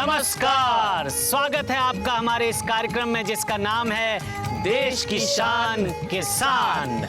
नमस्कार, स्वागत है आपका हमारे इस कार्यक्रम में जिसका नाम है देश की शान किसान।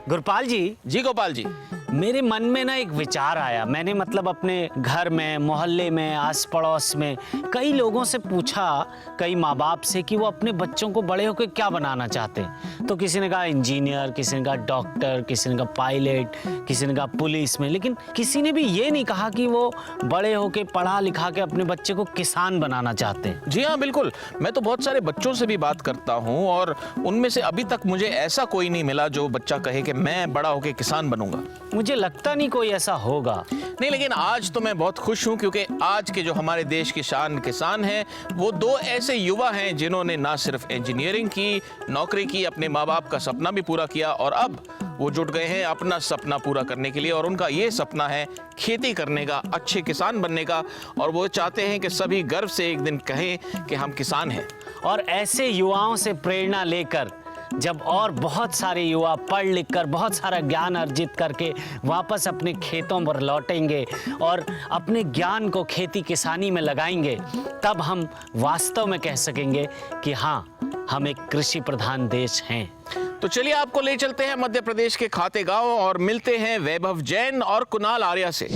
गुरपाल जी। जी गोपाल जी। मेरे मन में ना एक विचार आया। मैंने मतलब अपने घर में, मोहल्ले में, आस पड़ोस में कई लोगों से पूछा, कई माँ बाप से कि वो अपने बच्चों को बड़े होकर क्या बनाना चाहते हैं। तो किसी ने कहा इंजीनियर, किसी ने कहा डॉक्टर, किसी ने कहा पायलट, किसी ने कहा पुलिस में, लेकिन किसी ने भी ये नहीं कहा कि वो बड़े होकर पढ़ा लिखा के अपने बच्चे को किसान बनाना चाहते हैं। जी हाँ बिल्कुल, मैं तो बहुत सारे बच्चों से भी बात करता हूँ और उनमें से अभी तक मुझे ऐसा कोई नहीं मिला जो बच्चा कहे कि मैं बड़ा होकर किसान बनूंगा। मुझे लगता नहीं कोई ऐसा होगा। नहीं, लेकिन आज तो मैं बहुत खुश हूं क्योंकि आज के जो हमारे देश की शान किसान हैं वो दो ऐसे युवा हैं जिन्होंने ना सिर्फ इंजीनियरिंग की, नौकरी की, अपने माँ बाप का सपना भी पूरा किया और अब वो जुट गए हैं अपना सपना पूरा करने के लिए। और उनका ये सपना है खेती करने का, अच्छे किसान बनने का, और वो चाहते हैं कि सभी गर्व से एक दिन कहें कि हम किसान हैं। और ऐसे युवाओं से प्रेरणा लेकर जब और बहुत सारे युवा पढ़ लिख कर बहुत सारा ज्ञान अर्जित करके वापस अपने खेतों पर लौटेंगे और अपने ज्ञान को खेती किसानी में लगाएंगे, तब हम वास्तव में कह सकेंगे कि हाँ, हम एक कृषि प्रधान देश हैं। तो चलिए आपको ले चलते हैं मध्य प्रदेश के खाते गांव और मिलते हैं वैभव जैन और कुणाल आर्या से।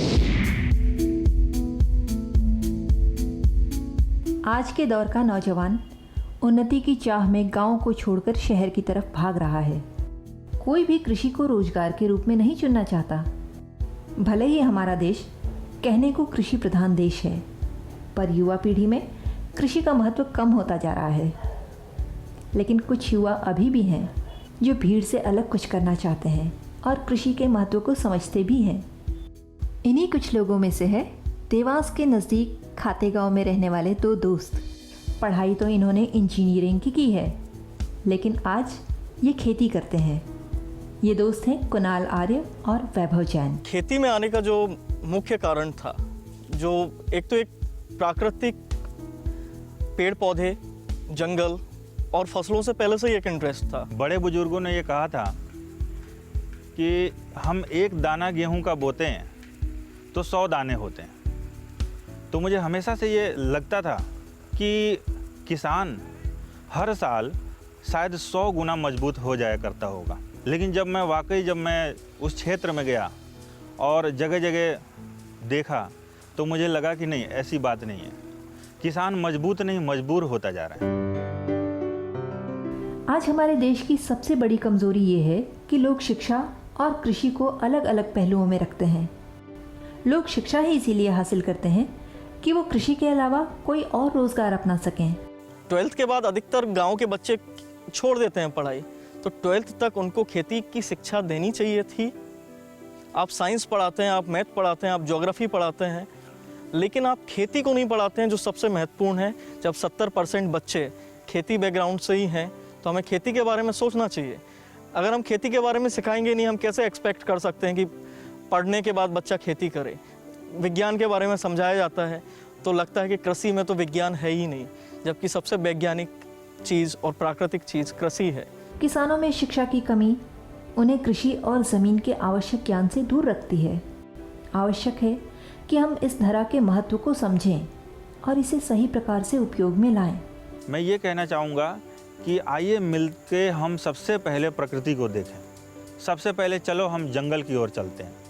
आज के दौर का नौजवान उन्नति की चाह में गांव को छोड़कर शहर की तरफ भाग रहा है। कोई भी कृषि को रोजगार के रूप में नहीं चुनना चाहता। भले ही हमारा देश कहने को कृषि प्रधान देश है, पर युवा पीढ़ी में कृषि का महत्व कम होता जा रहा है। लेकिन कुछ युवा अभी भी हैं जो भीड़ से अलग कुछ करना चाहते हैं और कृषि के महत्व को समझते भी हैं। इन्हीं कुछ लोगों में से है देवास के नज़दीक खातेगांव में रहने वाले दो दोस्त। पढ़ाई तो इन्होंने इंजीनियरिंग की है, लेकिन आज ये खेती करते हैं। ये दोस्त हैं कुणाल आर्य और वैभव जैन। खेती में आने का जो मुख्य कारण था, जो एक प्राकृतिक पेड़ पौधे, जंगल और फसलों से पहले से ही एक इंटरेस्ट था। बड़े बुजुर्गों ने ये कहा था कि हम एक दाना गेहूं का बोते हैं तो 100 दाने होते हैं। तो मुझे हमेशा से ये लगता था कि किसान हर साल शायद 100 गुना मजबूत हो जाया करता होगा। लेकिन जब मैं उस क्षेत्र में गया और जगह जगह देखा तो मुझे लगा कि नहीं, ऐसी बात नहीं है। किसान मजबूत नहीं, मजबूर होता जा रहा है। आज हमारे देश की सबसे बड़ी कमजोरी ये है कि लोग शिक्षा और कृषि को अलग अलग पहलुओं में रखते हैं। लोग शिक्षा ही इसीलिए हासिल करते हैं कि वो कृषि के अलावा कोई और रोजगार अपना सकें। 12th के बाद अधिकतर गांव के बच्चे छोड़ देते हैं पढ़ाई, तो 12th तक उनको खेती की शिक्षा देनी चाहिए थी। आप साइंस पढ़ाते हैं, आप मैथ पढ़ाते हैं, आप ज्योग्राफी पढ़ाते हैं, लेकिन आप खेती को नहीं पढ़ाते हैं, जो सबसे महत्वपूर्ण है। जब 70% बच्चे खेती बैकग्राउंड से ही हैं तो हमें खेती के बारे में सोचना चाहिए। अगर हम खेती के बारे में सिखाएंगे नहीं, हम कैसे एक्सपेक्ट कर सकते हैं कि पढ़ने के बाद बच्चा खेती करे। विज्ञान के बारे में समझाया जाता है तो लगता है कि कृषि में तो विज्ञान है ही नहीं, जबकि सबसे वैज्ञानिक चीज़ और प्राकृतिक चीज़ कृषि है। किसानों में शिक्षा की कमी उन्हें कृषि और ज़मीन के आवश्यक ज्ञान से दूर रखती है। आवश्यक है कि हम इस धरा के महत्व को समझें और इसे सही प्रकार से उपयोग में लाएं। मैं ये कहना चाहूँगा कि आइए मिलके हम सबसे पहले प्रकृति को देखें। सबसे पहले चलो हम जंगल की ओर चलते हैं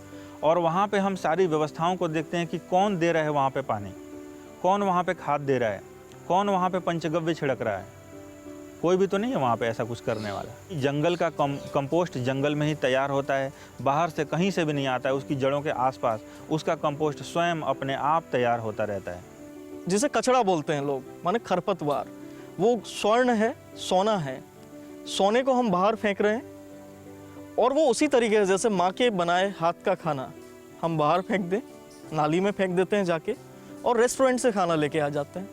और वहाँ पे हम सारी व्यवस्थाओं को देखते हैं कि कौन दे रहा है वहाँ पे पानी, कौन वहाँ पे खाद दे रहा है, कौन वहाँ पे पंचगव्य छिड़क रहा है। कोई भी तो नहीं है वहाँ पे ऐसा कुछ करने वाला। जंगल का कंपोस्ट जंगल में ही तैयार होता है, बाहर से कहीं से भी नहीं आता है। उसकी जड़ों के आसपास उसका कंपोस्ट स्वयं अपने आप तैयार होता रहता है। जिसे कचरा बोलते हैं लोग, माने खरपतवार, वो स्वर्ण है, सोना है। सोने को हम बाहर फेंक रहे हैं और वो उसी तरीके से जैसे माँ के बनाए हाथ का खाना हम बाहर फेंक दें, नाली में फेंक देते हैं जाके, और रेस्टोरेंट से खाना लेके आ जाते हैं।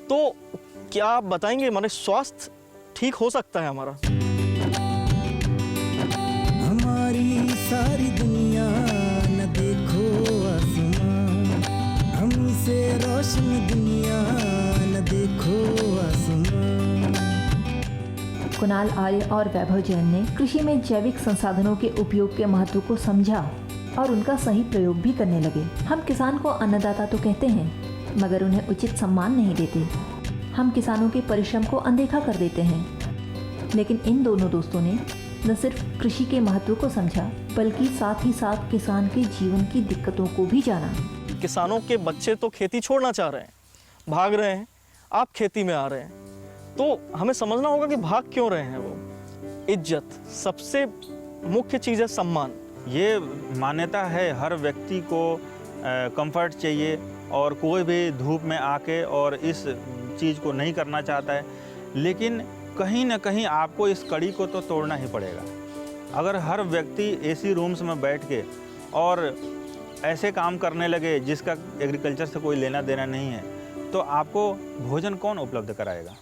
तो क्या आप बताएंगे, माने स्वास्थ्य ठीक हो सकता है हमारा? हमारी सारी दुनिया न देखो आसमां, हमसे रोशन दुनिया न देखो आसमां। कुणाल आर्य और वैभव जैन ने कृषि में जैविक संसाधनों के उपयोग के महत्व को समझा और उनका सही प्रयोग भी करने लगे। हम किसान को अन्नदाता तो कहते हैं, मगर उन्हें उचित सम्मान नहीं देते। हम किसानों के परिश्रम को अनदेखा कर देते हैं। लेकिन इन दोनों दोस्तों ने न सिर्फ कृषि के महत्व को समझा, बल्कि साथ ही साथ किसान के जीवन की दिक्कतों को भी जाना। किसानों के बच्चे तो खेती छोड़ना चाह रहे हैं, भाग रहे हैं, आप खेती में आ रहे हैं, तो हमें समझना होगा कि भाग क्यों रहे हैं वो। इज्जत सबसे मुख्य चीज़ है, सम्मान। ये मान्यता है हर व्यक्ति को कंफर्ट चाहिए और कोई भी धूप में आके और इस चीज़ को नहीं करना चाहता है, लेकिन कहीं ना कहीं आपको इस कड़ी को तो तोड़ना ही पड़ेगा। अगर हर व्यक्ति एसी रूम्स में बैठ के और ऐसे काम करने लगे जिसका एग्रीकल्चर से कोई लेना देना नहीं है, तो आपको भोजन कौन उपलब्ध कराएगा।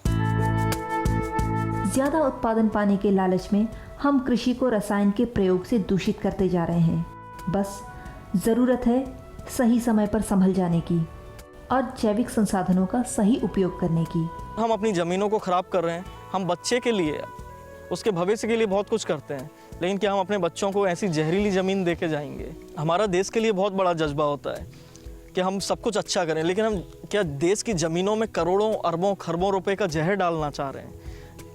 ज़्यादा उत्पादन पाने के लालच में हम कृषि को रसायन के प्रयोग से दूषित करते जा रहे हैं। बस ज़रूरत है सही समय पर संभल जाने की और जैविक संसाधनों का सही उपयोग करने की। हम अपनी ज़मीनों को ख़राब कर रहे हैं। हम बच्चे के लिए, उसके भविष्य के लिए बहुत कुछ करते हैं, लेकिन क्या हम अपने बच्चों को ऐसी जहरीली ज़मीन दे के जाएंगे? हमारा देश के लिए बहुत बड़ा जज्बा होता है कि हम सब कुछ अच्छा करें, लेकिन हम क्या देश की ज़मीनों में करोड़ों अरबों खरबों रुपए का जहर डालना चाह रहे हैं?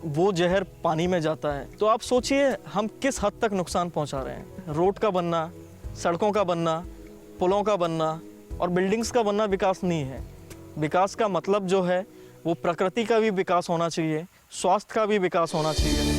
वो जहर पानी में जाता है। तो आप सोचिए हम किस हद तक नुकसान पहुंचा रहे हैं। रोड का बनना, सड़कों का बनना, पुलों का बनना और बिल्डिंग्स का बनना विकास नहीं है। विकास का मतलब जो है वो प्रकृति का भी विकास होना चाहिए, स्वास्थ्य का भी विकास होना चाहिए।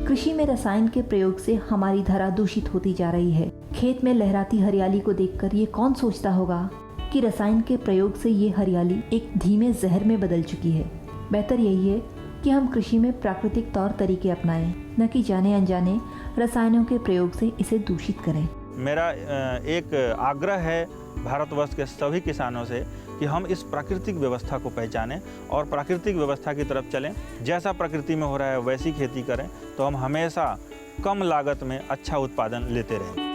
कृषि में रसायन के प्रयोग से हमारी धरा दूषित होती जा रही है। खेत में लहराती हरियाली को देखकर ये कौन सोचता होगा कि रसायन के प्रयोग से ये हरियाली एक धीमे जहर में बदल चुकी है। बेहतर यही है कि हम कृषि में प्राकृतिक तौर तरीके अपनाएं, न कि जाने अनजाने रसायनों के प्रयोग से इसे दूषित करें। मेरा एक आग्रह है भारतवर्ष के सभी किसानों से कि हम इस प्राकृतिक व्यवस्था को पहचानें और प्राकृतिक व्यवस्था की तरफ चलें। जैसा प्रकृति में हो रहा है वैसी खेती करें, तो हम हमेशा कम लागत में अच्छा उत्पादन लेते रहें।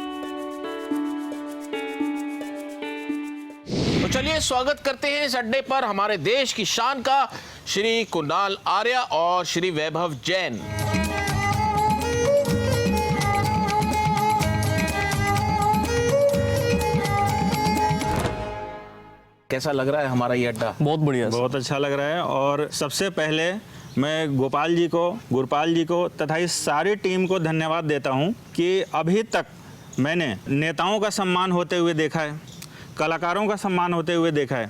तो चलिए स्वागत करते हैं इस अड्डे पर हमारे देश की शान का श्री कुणाल आर्य और श्री वैभव जैन। कैसा लग रहा है हमारा ये अड्डा? बहुत बढ़िया। बहुत अच्छा लग रहा है। और सबसे पहले मैं गुरपाल जी को तथा इस सारी टीम को धन्यवाद देता हूं कि अभी तक मैंने नेताओं का सम्मान होते हुए देखा है, कलाकारों का सम्मान होते हुए देखा है,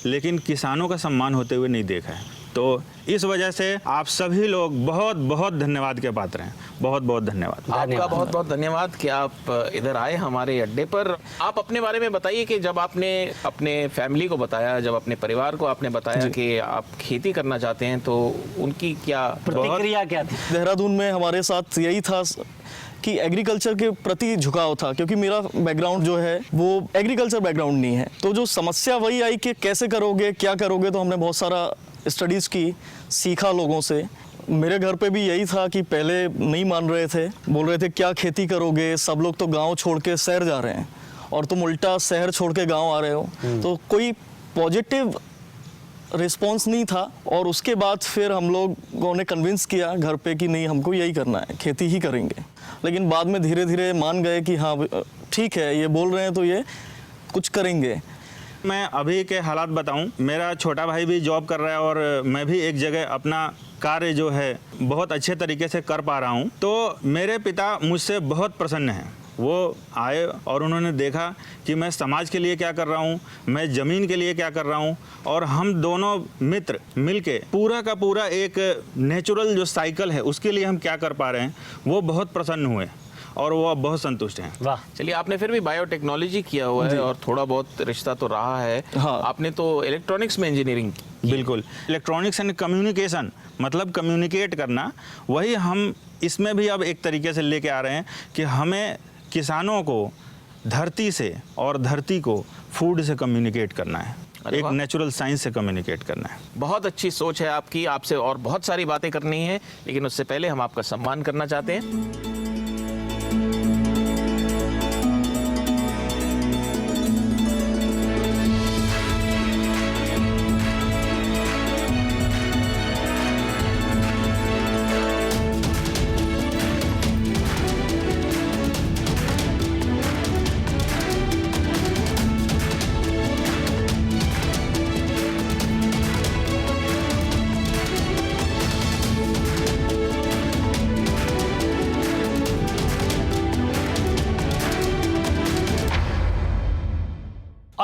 लेकिन किसानों का सम्मान होते हुए नहीं देखा है। तो इस वजह से आप सभी लोग बहुत बहुत धन्यवाद के पात्र हैं। बहुत बहुत धन्यवाद। आपका बहुत बहुत धन्यवाद कि आप इधर आए हमारे अड्डे पर। आप अपने बारे में बताइए कि जब आपने अपने फैमिली को बताया, जब अपने परिवार को आपने बताया कि आप खेती करना चाहते हैं, तो उनकी क्या प्रतिक्रिया क्या थी? देहरादून में हमारे साथ यही था कि एग्रीकल्चर के प्रति झुकाव था, क्योंकि मेरा बैकग्राउंड जो है वो एग्रीकल्चर बैकग्राउंड नहीं है। तो जो समस्या वही आई कि कैसे करोगे, क्या करोगे। तो हमने बहुत सारा स्टडीज़ की, सीखा लोगों से। मेरे घर पे भी यही था कि पहले नहीं मान रहे थे, बोल रहे थे क्या खेती करोगे, सब लोग तो गांव छोड़ के शहर जा रहे हैं और तुम उल्टा शहर छोड़ के गांव आ रहे हो। तो कोई पॉजिटिव रिस्पॉन्स नहीं था। और उसके बाद फिर हम लोगों ने कन्विंस किया घर पे कि नहीं, हमको यही करना है, खेती ही करेंगे। लेकिन बाद में धीरे धीरे मान गए कि हाँ ठीक है, ये बोल रहे हैं तो ये कुछ करेंगे। मैं अभी के हालात बताऊं, मेरा छोटा भाई भी जॉब कर रहा है और मैं भी एक जगह अपना कार्य जो है बहुत अच्छे तरीके से कर पा रहा हूं। तो मेरे पिता मुझसे बहुत प्रसन्न हैं। वो आए और उन्होंने देखा कि मैं समाज के लिए क्या कर रहा हूं, मैं ज़मीन के लिए क्या कर रहा हूं, और हम दोनों मित्र मिलके पूरा का पूरा एक नेचुरल जो साइकिल है उसके लिए हम क्या कर पा रहे हैं, वो बहुत प्रसन्न हुए और वो अब बहुत संतुष्ट हैं। वाह। चलिए, आपने फिर भी बायोटेक्नोलॉजी किया हुआ है और थोड़ा बहुत रिश्ता तो रहा है। हाँ। आपने तो इलेक्ट्रॉनिक्स में इंजीनियरिंग। बिल्कुल, इलेक्ट्रॉनिक्स एंड कम्युनिकेशन, मतलब कम्युनिकेट करना, वही हम इसमें भी अब एक तरीके से लेके आ रहे हैं कि हमें किसानों को धरती से और धरती को फूड से कम्युनिकेट करना है, एक नेचुरल साइंस से कम्युनिकेट करना है। बहुत अच्छी सोच है आपकी। आपसे और बहुत सारी बातें करनी है, लेकिन उससे पहले हम आपका सम्मान करना चाहते हैं।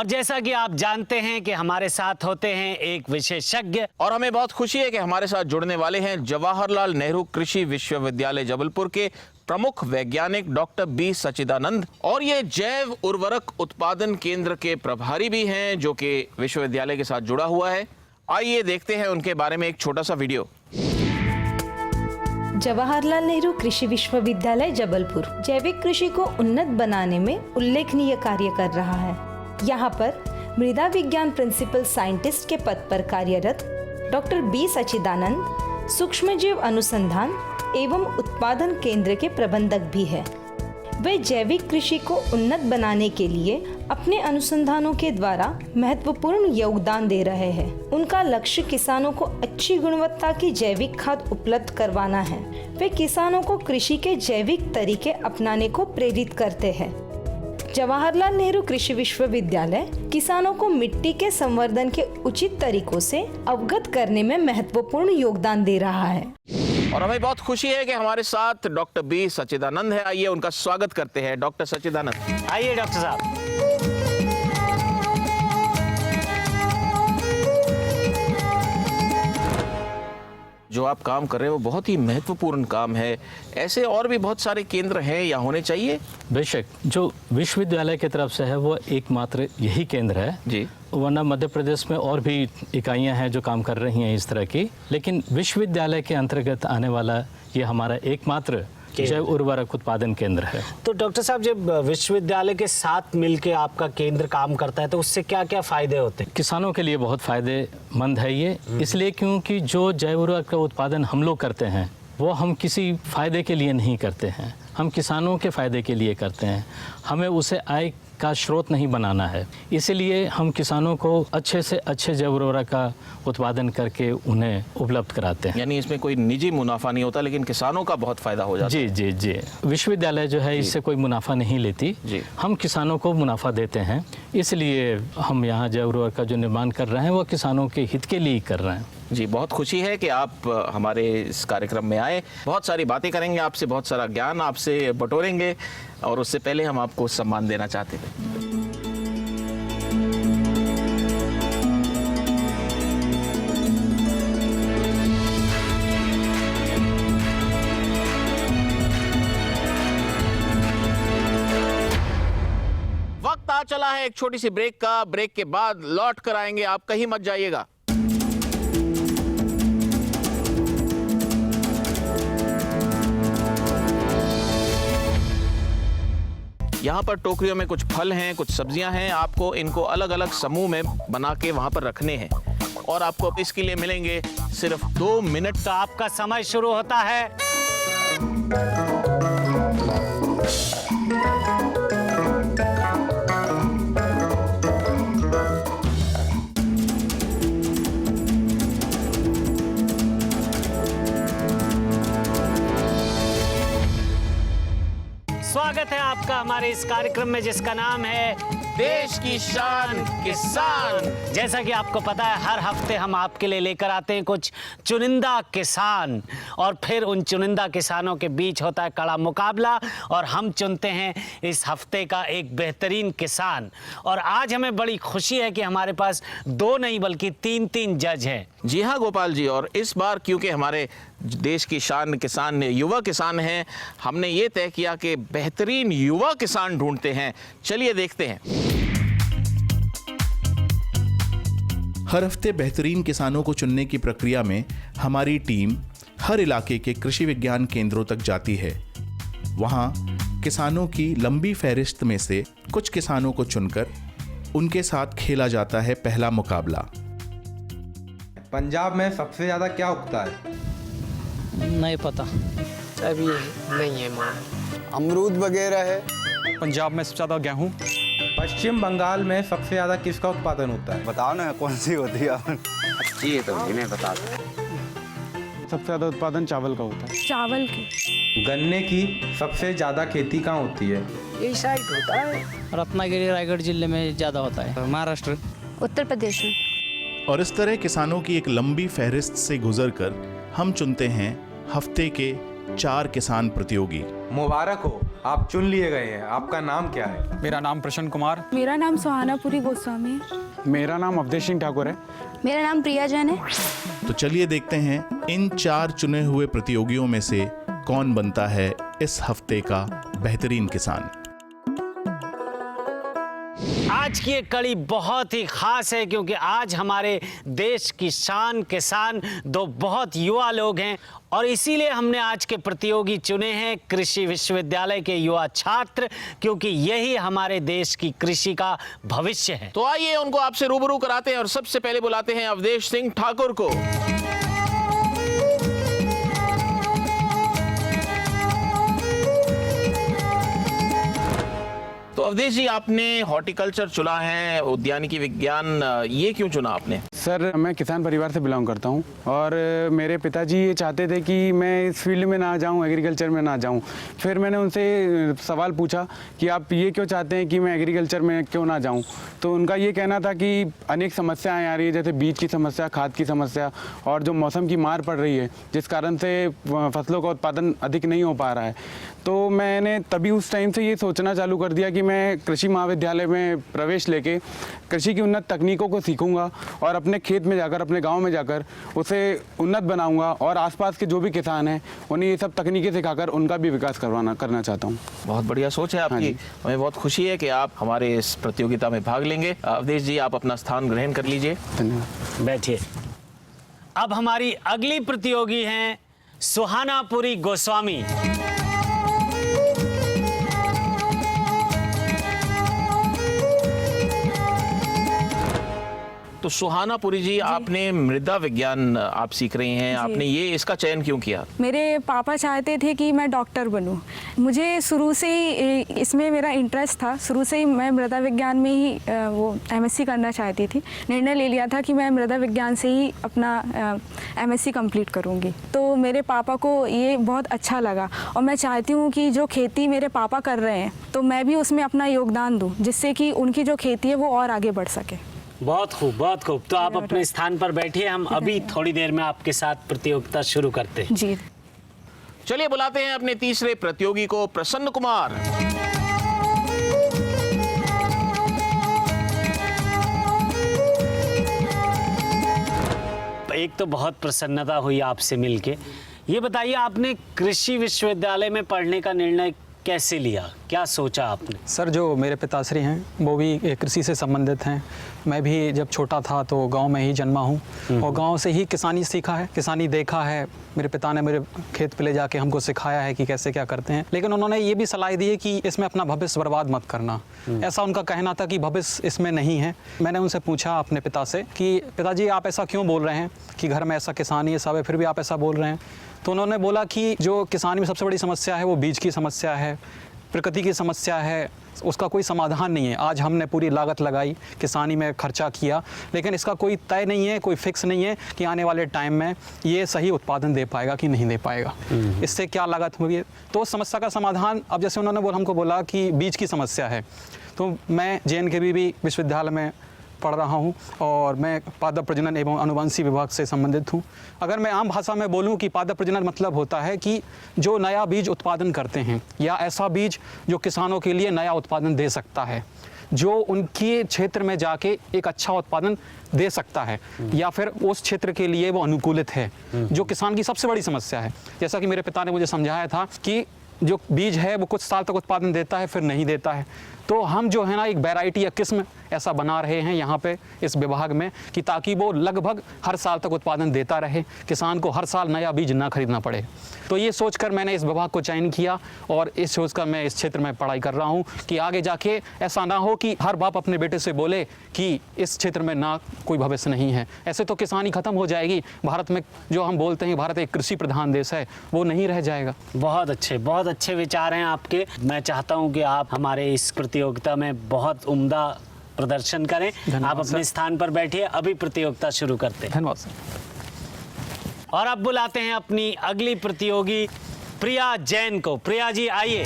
और जैसा कि आप जानते हैं कि हमारे साथ होते हैं एक विशेषज्ञ। और हमें बहुत खुशी है कि हमारे साथ जुड़ने वाले हैं जवाहरलाल नेहरू कृषि विश्वविद्यालय जबलपुर के प्रमुख वैज्ञानिक डॉक्टर बी सच्चिदानंद, और ये जैव उर्वरक उत्पादन केंद्र के प्रभारी भी हैं जो कि विश्वविद्यालय के साथ जुड़ा हुआ है। आइए देखते हैं उनके बारे में एक छोटा सा वीडियो। जवाहरलाल नेहरू कृषि विश्वविद्यालय जबलपुर जैविक कृषि को उन्नत बनाने में उल्लेखनीय कार्य कर रहा है। यहाँ पर मृदा विज्ञान प्रिंसिपल साइंटिस्ट के पद पर कार्यरत डॉक्टर बी सच्चिदानंद सूक्ष्मजीव अनुसंधान एवं उत्पादन केंद्र के प्रबंधक भी है। वे जैविक कृषि को उन्नत बनाने के लिए अपने अनुसंधानों के द्वारा महत्वपूर्ण योगदान दे रहे हैं। उनका लक्ष्य किसानों को अच्छी गुणवत्ता की जैविक खाद उपलब्ध करवाना है। वे किसानों को कृषि के जैविक तरीके अपनाने को प्रेरित करते हैं। जवाहरलाल नेहरू कृषि विश्वविद्यालय किसानों को मिट्टी के संवर्धन के उचित तरीकों से अवगत करने में महत्वपूर्ण योगदान दे रहा है। और हमें बहुत खुशी है कि हमारे साथ डॉक्टर बी सच्चिदानंद है। आइए उनका स्वागत करते हैं। डॉक्टर सच्चिदानंद, आइए डॉक्टर साहब। जो आप काम कर रहे हो वो बहुत ही महत्वपूर्ण काम है। ऐसे और भी बहुत सारे केंद्र हैं या होने चाहिए? बेशक, जो विश्वविद्यालय की तरफ से है वो एकमात्र यही केंद्र है जी। वरना मध्य प्रदेश में और भी इकाइयां हैं जो काम कर रही हैं इस तरह की, लेकिन विश्वविद्यालय के अंतर्गत आने वाला ये हमारा एकमात्र जैव उर्वरक उत्पादन केंद्र है। तो डॉक्टर साहब, जब विश्वविद्यालय के साथ मिलके आपका केंद्र काम करता है तो उससे क्या क्या फायदे होते हैं? किसानों के लिए बहुत फायदेमंद है ये, इसलिए क्योंकि जो जैव उर्वरक का उत्पादन हम लोग करते हैं वो हम किसी फायदे के लिए नहीं करते हैं, हम किसानों के फायदे के लिए करते हैं। हमें उसे आय का स्रोत नहीं बनाना है, इसलिए हम किसानों को अच्छे से अच्छे जैव उर्वरक का उत्पादन करके उन्हें उपलब्ध कराते हैं। यानी इसमें कोई निजी मुनाफा नहीं होता, लेकिन किसानों का बहुत फायदा हो जाता है। जी जी जी, विश्वविद्यालय जो है इससे कोई मुनाफा नहीं लेती जी। हम किसानों को मुनाफा देते हैं, इसलिए हम यहाँ जैव उर्वरक का जो निर्माण कर रहे हैं वो किसानों के हित के लिए कर रहे हैं। जी, बहुत खुशी है कि आप हमारे इस कार्यक्रम में आए। बहुत सारी बातें करेंगे आपसे, बहुत सारा ज्ञान आपसे बटोरेंगे, और उससे पहले हम आपको सम्मान देना चाहते थे। वक्त आ चला है एक छोटी सी ब्रेक का। ब्रेक के बाद लौट कर आएंगे, आप कहीं मत जाइएगा। यहाँ पर टोकरियों में कुछ फल हैं, कुछ सब्जियां हैं। आपको इनको अलग अलग समूह में बना के वहाँ पर रखने हैं, और आपको इसके लिए मिलेंगे सिर्फ 2 मिनट। तो आपका समय शुरू होता है। स्वागत है आपका हमारे इस कार्यक्रम में जिसका नाम है देश की शान किसान। जैसा कि आपको पता है, हर हफ्ते हम आपके लिए लेकर आते हैं कुछ चुनिंदा किसान, और फिर उन चुनिंदा किसानों के बीच होता है कड़ा मुकाबला, और हम चुनते हैं इस हफ्ते का एक बेहतरीन किसान। और आज हमें बड़ी खुशी है कि हमारे पास 2 नहीं बल्कि 3 जज हैं। जी हाँ गोपाल जी, और इस बार क्योंकि हमारे देश की शान किसान युवा किसान हैं, हमने ये तय किया कि बेहतरीन युवा किसान ढूंढते हैं। चलिए देखते हैं। हर हफ्ते बेहतरीन किसानों को चुनने की प्रक्रिया में हमारी टीम हर इलाके के कृषि विज्ञान केंद्रों तक जाती है। वहाँ किसानों की लंबी फहरिस्त में से कुछ किसानों को चुनकर उनके साथ खेला जाता है पहला मुकाबला। पंजाब में सबसे ज़्यादा क्या उगता है? नहीं पता, अभी नहीं है माँ। अमरूद वगैरह है। पंजाब में सबसे ज़्यादा गेहूँ। पश्चिम बंगाल में सबसे ज़्यादा किसका उत्पादन होता है? बताओ ना कौन सी होती है। अच्छी है तो इन्हें बता दो। सबसे ज़्यादा उत्पादन चावल का होता है। चावल की। गन्ने की सबसे ज़्यादा खेती कहाँ होती है? यही साइड होता है। रत्नागिरी रायगढ़ जिले में ज़्यादा होता है। महाराष्ट्र, उत्तर प्रदेश में। और इस तरह किसानों की एक लंबी फहरिस्त से गुजरकर हम चुनते हैं हफ्ते के 4 किसान प्रतियोगी। मुबारक हो, आप चुन लिए गए हैं। आपका नाम क्या है? मेरा नाम प्रसन्न कुमार। मेरा नाम सुहानापुरी गोस्वामी है। मेरा नाम अवधेश सिंह ठाकुर है। मेरा नाम प्रिया जैन है। तो चलिए देखते हैं इन 4 चुने हुए प्रतियोगियों में से कौन बनता है इस हफ्ते का बेहतरीन किसान। आज की ये कड़ी बहुत ही खास है क्योंकि आज हमारे देश की शान किसान 2 बहुत युवा लोग हैं और इसीलिए हमने आज के प्रतियोगी चुने हैं कृषि विश्वविद्यालय के युवा छात्र, क्योंकि यही हमारे देश की कृषि का भविष्य है। तो आइए उनको आपसे रूबरू कराते हैं और सबसे पहले बुलाते हैं अवधेश सिंह ठाकुर को। तो अवधेश जी, आपने हॉर्टिकल्चर चुना है, उद्यानिकी विज्ञान, ये क्यों चुना आपने? सर, मैं किसान परिवार से बिलोंग करता हूं और मेरे पिताजी ये चाहते थे कि मैं इस फील्ड में ना जाऊं, एग्रीकल्चर में ना जाऊं। फिर मैंने उनसे सवाल पूछा कि आप ये क्यों चाहते हैं कि मैं एग्रीकल्चर में क्यों ना जाऊं। तो उनका ये कहना था कि अनेक समस्याएं आ रही है, जैसे बीज की समस्या, खाद की समस्या और जो मौसम की मार पड़ रही है, जिस कारण से फसलों का उत्पादन अधिक नहीं हो पा रहा है। तो मैंने तभी उस टाइम से ये सोचना चालू कर दिया कि मैं कृषि महाविद्यालय में प्रवेश लेके कृषि की उन्नत तकनीकों को सीखूंगा और अपने खेत में जाकर, अपने गांव में जाकर उसे उन्नत बनाऊंगा और आसपास के जो भी किसान हैं उन्हें ये सब तकनीकें सिखाकर उनका भी विकास करना चाहता हूँ। बहुत बढ़िया सोच है आपकी। हमें बहुत खुशी है कि आप हमारे इस प्रतियोगिता में भाग लेंगे। अवधेश जी, आप अपना स्थान ग्रहण कर लीजिए। धन्यवाद। बैठिए। अब हमारी अगली प्रतियोगी हैं सुहानापुरी गोस्वामी। तो सुहानापुरी जी, आपने मृदा विज्ञान आप सीख रही हैं, आपने ये इसका चयन क्यों किया? मेरे पापा चाहते थे कि मैं डॉक्टर बनूं। मुझे शुरू से ही इसमें मेरा इंटरेस्ट था। शुरू से ही मैं मृदा विज्ञान में ही वो एमएससी करना चाहती थी। निर्णय ले लिया था कि मैं मृदा विज्ञान से ही अपना एमएससी कंप्लीट करूंगी। तो मेरे पापा को ये बहुत अच्छा लगा और मैं चाहती हूँ कि जो खेती मेरे पापा कर रहे हैं तो मैं भी उसमें अपना योगदान दूँ, जिससे कि उनकी जो खेती है वो और आगे बढ़ सके। बहुत खूब, बहुत खूब। तो आप अपने स्थान पर बैठिए, हम अभी थोड़ी देर में आपके साथ प्रतियोगिता शुरू करते हैं। जी। चलिए बुलाते हैं अपने तीसरे प्रतियोगी को, प्रसन्न कुमार। एक तो बहुत प्रसन्नता हुई आपसे मिलके। ये बताइए, आपने कृषि विश्वविद्यालय में पढ़ने का निर्णय कैसे लिया, क्या सोचा आपने? सर, जो मेरे पिताश्री हैं वो भी कृषि से संबंधित हैं। मैं भी जब छोटा था तो गांव में ही जन्मा हूं और गांव से ही किसानी सीखा है, किसानी देखा है। मेरे पिता ने मेरे खेत पे ले जाके हमको सिखाया है कि कैसे क्या करते हैं। लेकिन उन्होंने ये भी सलाह दी है कि इसमें अपना भविष्य बर्बाद मत करना। ऐसा उनका कहना था कि भविष्य इसमें नहीं है। मैंने उनसे पूछा अपने पिता से कि पिताजी, आप ऐसा क्यों बोल रहे हैं कि घर में ऐसा किसानी है सब है, फिर भी आप ऐसा बोल रहे हैं? तो उन्होंने बोला कि जो किसानी में सबसे बड़ी समस्या है वो बीज की समस्या है, प्रकृति की समस्या है, उसका कोई समाधान नहीं है। आज हमने पूरी लागत लगाई, किसानी में खर्चा किया, लेकिन इसका कोई तय नहीं है, कोई फिक्स नहीं है कि आने वाले टाइम में ये सही उत्पादन दे पाएगा कि नहीं दे पाएगा, इससे क्या लागत होगी। तो उस समस्या का समाधान, अब जैसे उन्होंने हमको बोला कि बीज की समस्या है, तो मैं JNKV विश्वविद्यालय में पढ़ रहा हूँ और मैं पादप प्रजनन एवं अनुवांशिक विभाग से संबंधित हूँ। अगर मैं आम भाषा में बोलूँ कि पादप प्रजनन मतलब होता है कि जो नया बीज उत्पादन करते हैं या ऐसा बीज जो किसानों के लिए नया उत्पादन दे सकता है, जो उनके क्षेत्र में जाके एक अच्छा उत्पादन दे सकता है या फिर उस क्षेत्र के लिए वो अनुकूलित है, जो किसान की सबसे बड़ी समस्या है। जैसा कि मेरे पिता ने मुझे समझाया था कि जो बीज है वो कुछ साल तक उत्पादन देता है, फिर नहीं देता है। तो हम जो है ना एक वैरायटी या किस्म ऐसा बना रहे हैं यहाँ पे इस विभाग में कि ताकि वो लगभग हर साल तक उत्पादन देता रहे, किसान को हर साल नया बीज ना खरीदना पड़े। तो ये सोचकर मैंने इस विभाग को चयन किया और इस सोचकर मैं इस क्षेत्र में पढ़ाई कर रहा हूँ कि आगे जाके ऐसा ना हो कि हर बाप अपने बेटे से बोले कि इस क्षेत्र में ना कोई भविष्य नहीं है। ऐसे तो किसानी खत्म हो जाएगी। भारत में जो हम बोलते हैं भारत एक कृषि प्रधान देश है, वो नहीं रह जाएगा। बहुत अच्छे विचार हैं आपके। मैं चाहता हूँ कि आप हमारे इस प्रतियोगिता में बहुत उम्दा प्रदर्शन करें। आप अपने स्थान पर बैठिए, अभी प्रतियोगिता शुरू करते हैं। धन्यवाद सर। और अब बुलाते हैं अपनी अगली प्रतियोगी प्रिया जैन को। प्रिया जी, आइए।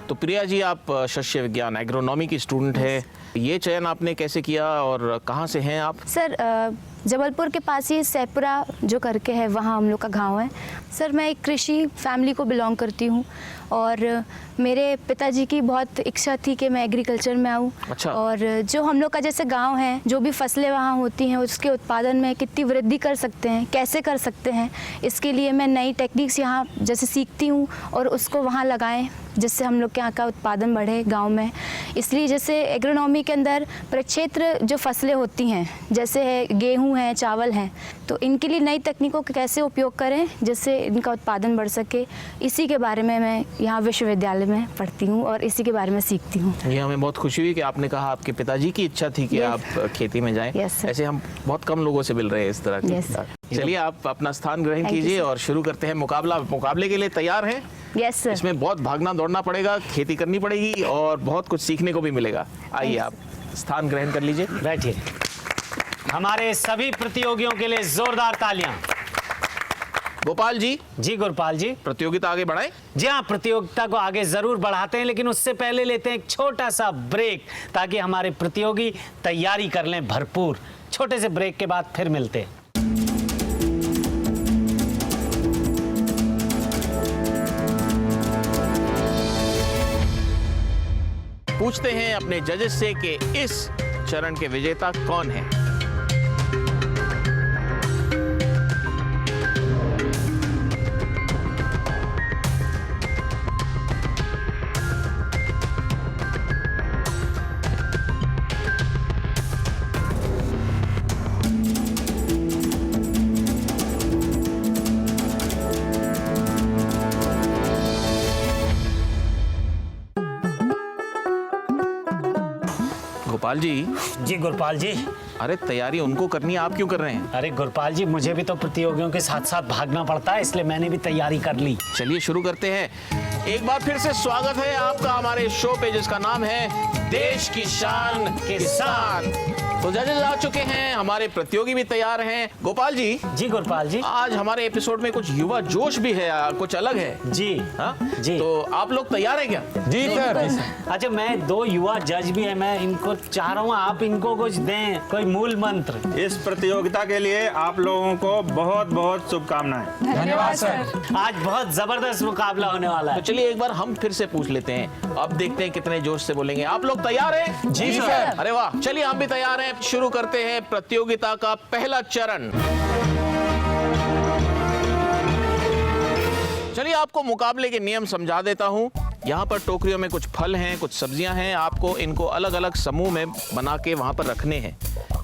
तो प्रिया जी, आप शस्य विज्ञान एग्रोनॉमी की स्टूडेंट है, ये चयन आपने कैसे किया और कहाँ से हैं आप? सर, जबलपुर के पास ही सैपुरा जो करके है, वहाँ हम लोग का गांव है। सर मैं एक कृषि फैमिली को बिलोंग करती हूँ और मेरे पिताजी की बहुत इच्छा थी कि मैं एग्रीकल्चर में आऊँ। अच्छा। और जो हम लोग का जैसे गांव है, जो भी फसलें वहाँ होती हैं उसके उत्पादन में कितनी वृद्धि कर सकते हैं, कैसे कर सकते हैं, इसके लिए मैं नई टेक्निक्स यहाँ जैसे सीखती हूँ और उसको वहाँ लगाएं जिससे हम लोग के यहाँ का उत्पादन बढ़े गांव में। इसलिए जैसे एग्रोनॉमी के अंदर प्रक्षेत्र जो फसलें होती हैं जैसे है गेहूँ है, चावल हैं, तो इनके लिए नई तकनीकों का कैसे उपयोग करें जिससे इनका उत्पादन बढ़ सके, इसी के बारे में मैं यहाँ विश्वविद्यालय में पढ़ती हूँ और इसी के बारे में सीखती हूँ। ये हमें बहुत खुशी हुई कि आपने कहा आपके पिताजी की इच्छा थी कि आप खेती में जाएं। ऐसे हम बहुत कम लोगों से मिल रहे हैं इस तरह की। चलिए आप अपना स्थान ग्रहण कीजिए और शुरू करते हैं मुकाबले के लिए तैयार हैं? Yes sir. इसमें बहुत भागना दौड़ना पड़ेगा, खेती करनी पड़ेगी और बहुत कुछ सीखने को भी मिलेगा। आइए आप स्थान ग्रहण कर लीजिए, बैठिए। हमारे सभी प्रतियोगियों के लिए जोरदार तालियां। गोपाल जी। जी गुरपाल जी। प्रतियोगिता आगे बढ़ाएं? जी हाँ, प्रतियोगिता को आगे जरूर बढ़ाते हैं, लेकिन उससे पहले लेते हैं एक छोटा सा ब्रेक ताकि हमारे प्रतियोगी तैयारी कर लें भरपूर। छोटे से ब्रेक के बाद फिर मिलते हैं। पूछते हैं अपने जजेस से कि इस चरण के विजेता कौन है। गोपाल जी। जी गुरपाल जी। अरे तैयारी उनको करनी है, आप क्यों कर रहे हैं? अरे गुरपाल जी, मुझे भी तो प्रतियोगियों के साथ साथ भागना पड़ता है, इसलिए मैंने भी तैयारी कर ली। चलिए शुरू करते हैं। एक बार फिर से स्वागत है आपका हमारे शो पे जिसका नाम है देश की शान किसान। तो जजेस आ चुके हैं, हमारे प्रतियोगी भी तैयार हैं। गोपाल जी। जी गुरपाल जी। आज हमारे एपिसोड में कुछ युवा जोश भी है, कुछ अलग है। जी हाँ जी। तो आप लोग तैयार हैं क्या? जी सर। अच्छा, मैं दो युवा जज भी है, मैं इनको चाह रहा हूँ आप इनको कुछ दें, कोई मूल मंत्र। इस प्रतियोगिता के लिए आप लोगों को बहुत बहुत शुभकामनाएं। धन्यवाद सर। आज बहुत जबरदस्त मुकाबला होने वाला है। तो चलिए एक बार हम फिर से पूछ लेते हैं, अब देखते हैं कितने जोश से बोलेंगे। आप लोग तैयार हैं? जी सर। अरे वाह, चलिए हम भी तैयार हैं। शुरू करते हैं प्रतियोगिता का पहला चरण। चलिए आपको मुकाबले के नियम समझा देता हूं। यहाँ पर टोकरियों में कुछ फल हैं, कुछ सब्जियां हैं। आपको इनको अलग अलग समूह में बना के वहां पर रखने हैं।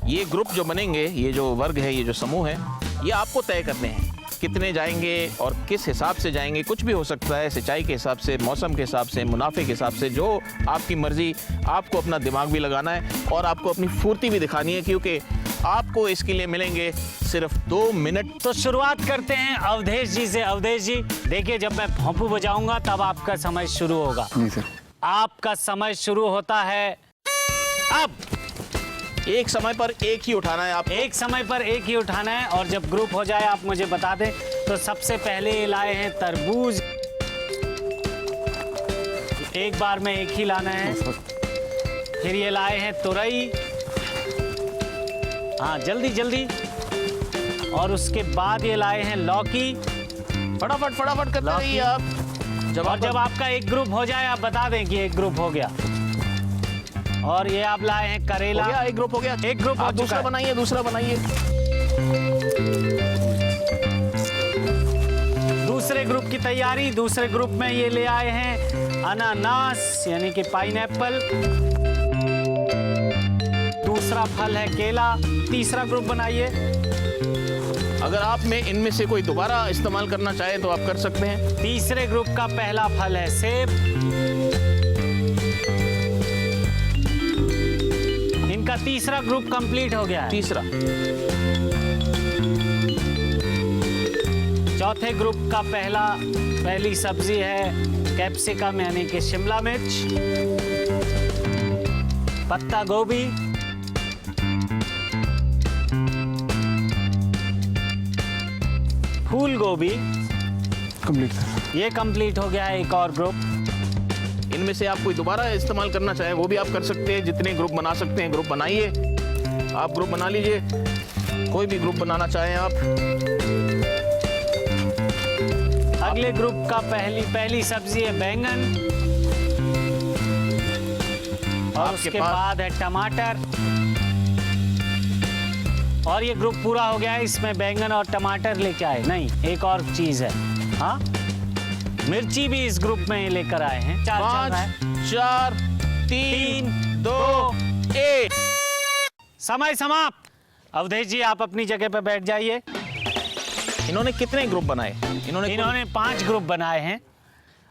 ये ग्रुप जो बनेंगे, ये जो वर्ग है, ये जो समूह है, ये आपको तय करने हैं कितने जाएंगे और किस हिसाब से जाएंगे। कुछ भी हो सकता है, सिंचाई के हिसाब से, मौसम के हिसाब से, मुनाफे के हिसाब से, जो आपकी मर्जी। आपको अपना दिमाग भी लगाना है और आपको अपनी फुर्ती भी दिखानी है, क्योंकि आपको इसके लिए मिलेंगे सिर्फ 2 मिनट। तो शुरुआत करते हैं अवधेश जी से। अवधेश जी देखिए, जब मैं भोंपू बजाऊंगा तब आपका समय शुरू होगा। जी सर। आपका समय शुरू होता है अब। एक समय पर एक ही उठाना है आप। एक समय पर एक ही उठाना है और जब ग्रुप हो जाए आप मुझे बता दें। तो सबसे पहले ये लाए हैं तरबूज, एक बार में एक ही लाना है। फिर ये लाए हैं तुरई, हाँ जल्दी जल्दी। और उसके बाद ये लाए हैं लौकी। फटाफट फटाफट करते रहिए आप। जब आपका एक ग्रुप हो जाए आप बता दें कि एक ग्रुप हो गया। और ये आप लाए हैं करेला। हो गया, एक ग्रुप हो गया। एक ग्रुप हो दूसरा बनाइए, दूसरा बनाइए। दूसरे ग्रुप की तैयारी। दूसरे ग्रुप में ये ले आए हैं अनानास यानी कि पाइनएप्पल। दूसरा फल है केला। तीसरा ग्रुप बनाइए। अगर आप में इनमें से कोई दोबारा इस्तेमाल करना चाहे तो आप कर सकते हैं। तीसरे ग्रुप का पहला फल है सेब। इनका तीसरा ग्रुप कंप्लीट हो गया है। तीसरा। चौथे ग्रुप का पहली सब्जी है कैप्सिकम यानी कि शिमला मिर्च, पत्ता गोभी, फूल गोभी। कंप्लीट। ये कंप्लीट हो गया है एक और ग्रुप। इनमें से आप कोई दोबारा इस्तेमाल करना चाहे वो भी आप कर सकते हैं। जितने ग्रुप बना सकते हैं ग्रुप बनाइए। आप ग्रुप बना लीजिए। कोई भी ग्रुप बनाना चाहें आप। अगले ग्रुप का पहली सब्जी है बैंगन, और उसके बाद है टमाटर। और ये ग्रुप पूरा हो गया है, इसमें बैंगन और टमाटर लेके आए। नहीं, एक और चीज है, हाँ, मिर्ची भी इस ग्रुप में लेकर आए हैं। 5 4 3 2 1 समय समाप्त। अवधेश जी, आप अपनी जगह पर बैठ जाइए। इन्होंने कितने ग्रुप बनाए? इन्होंने 5 ग्रुप बनाए हैं।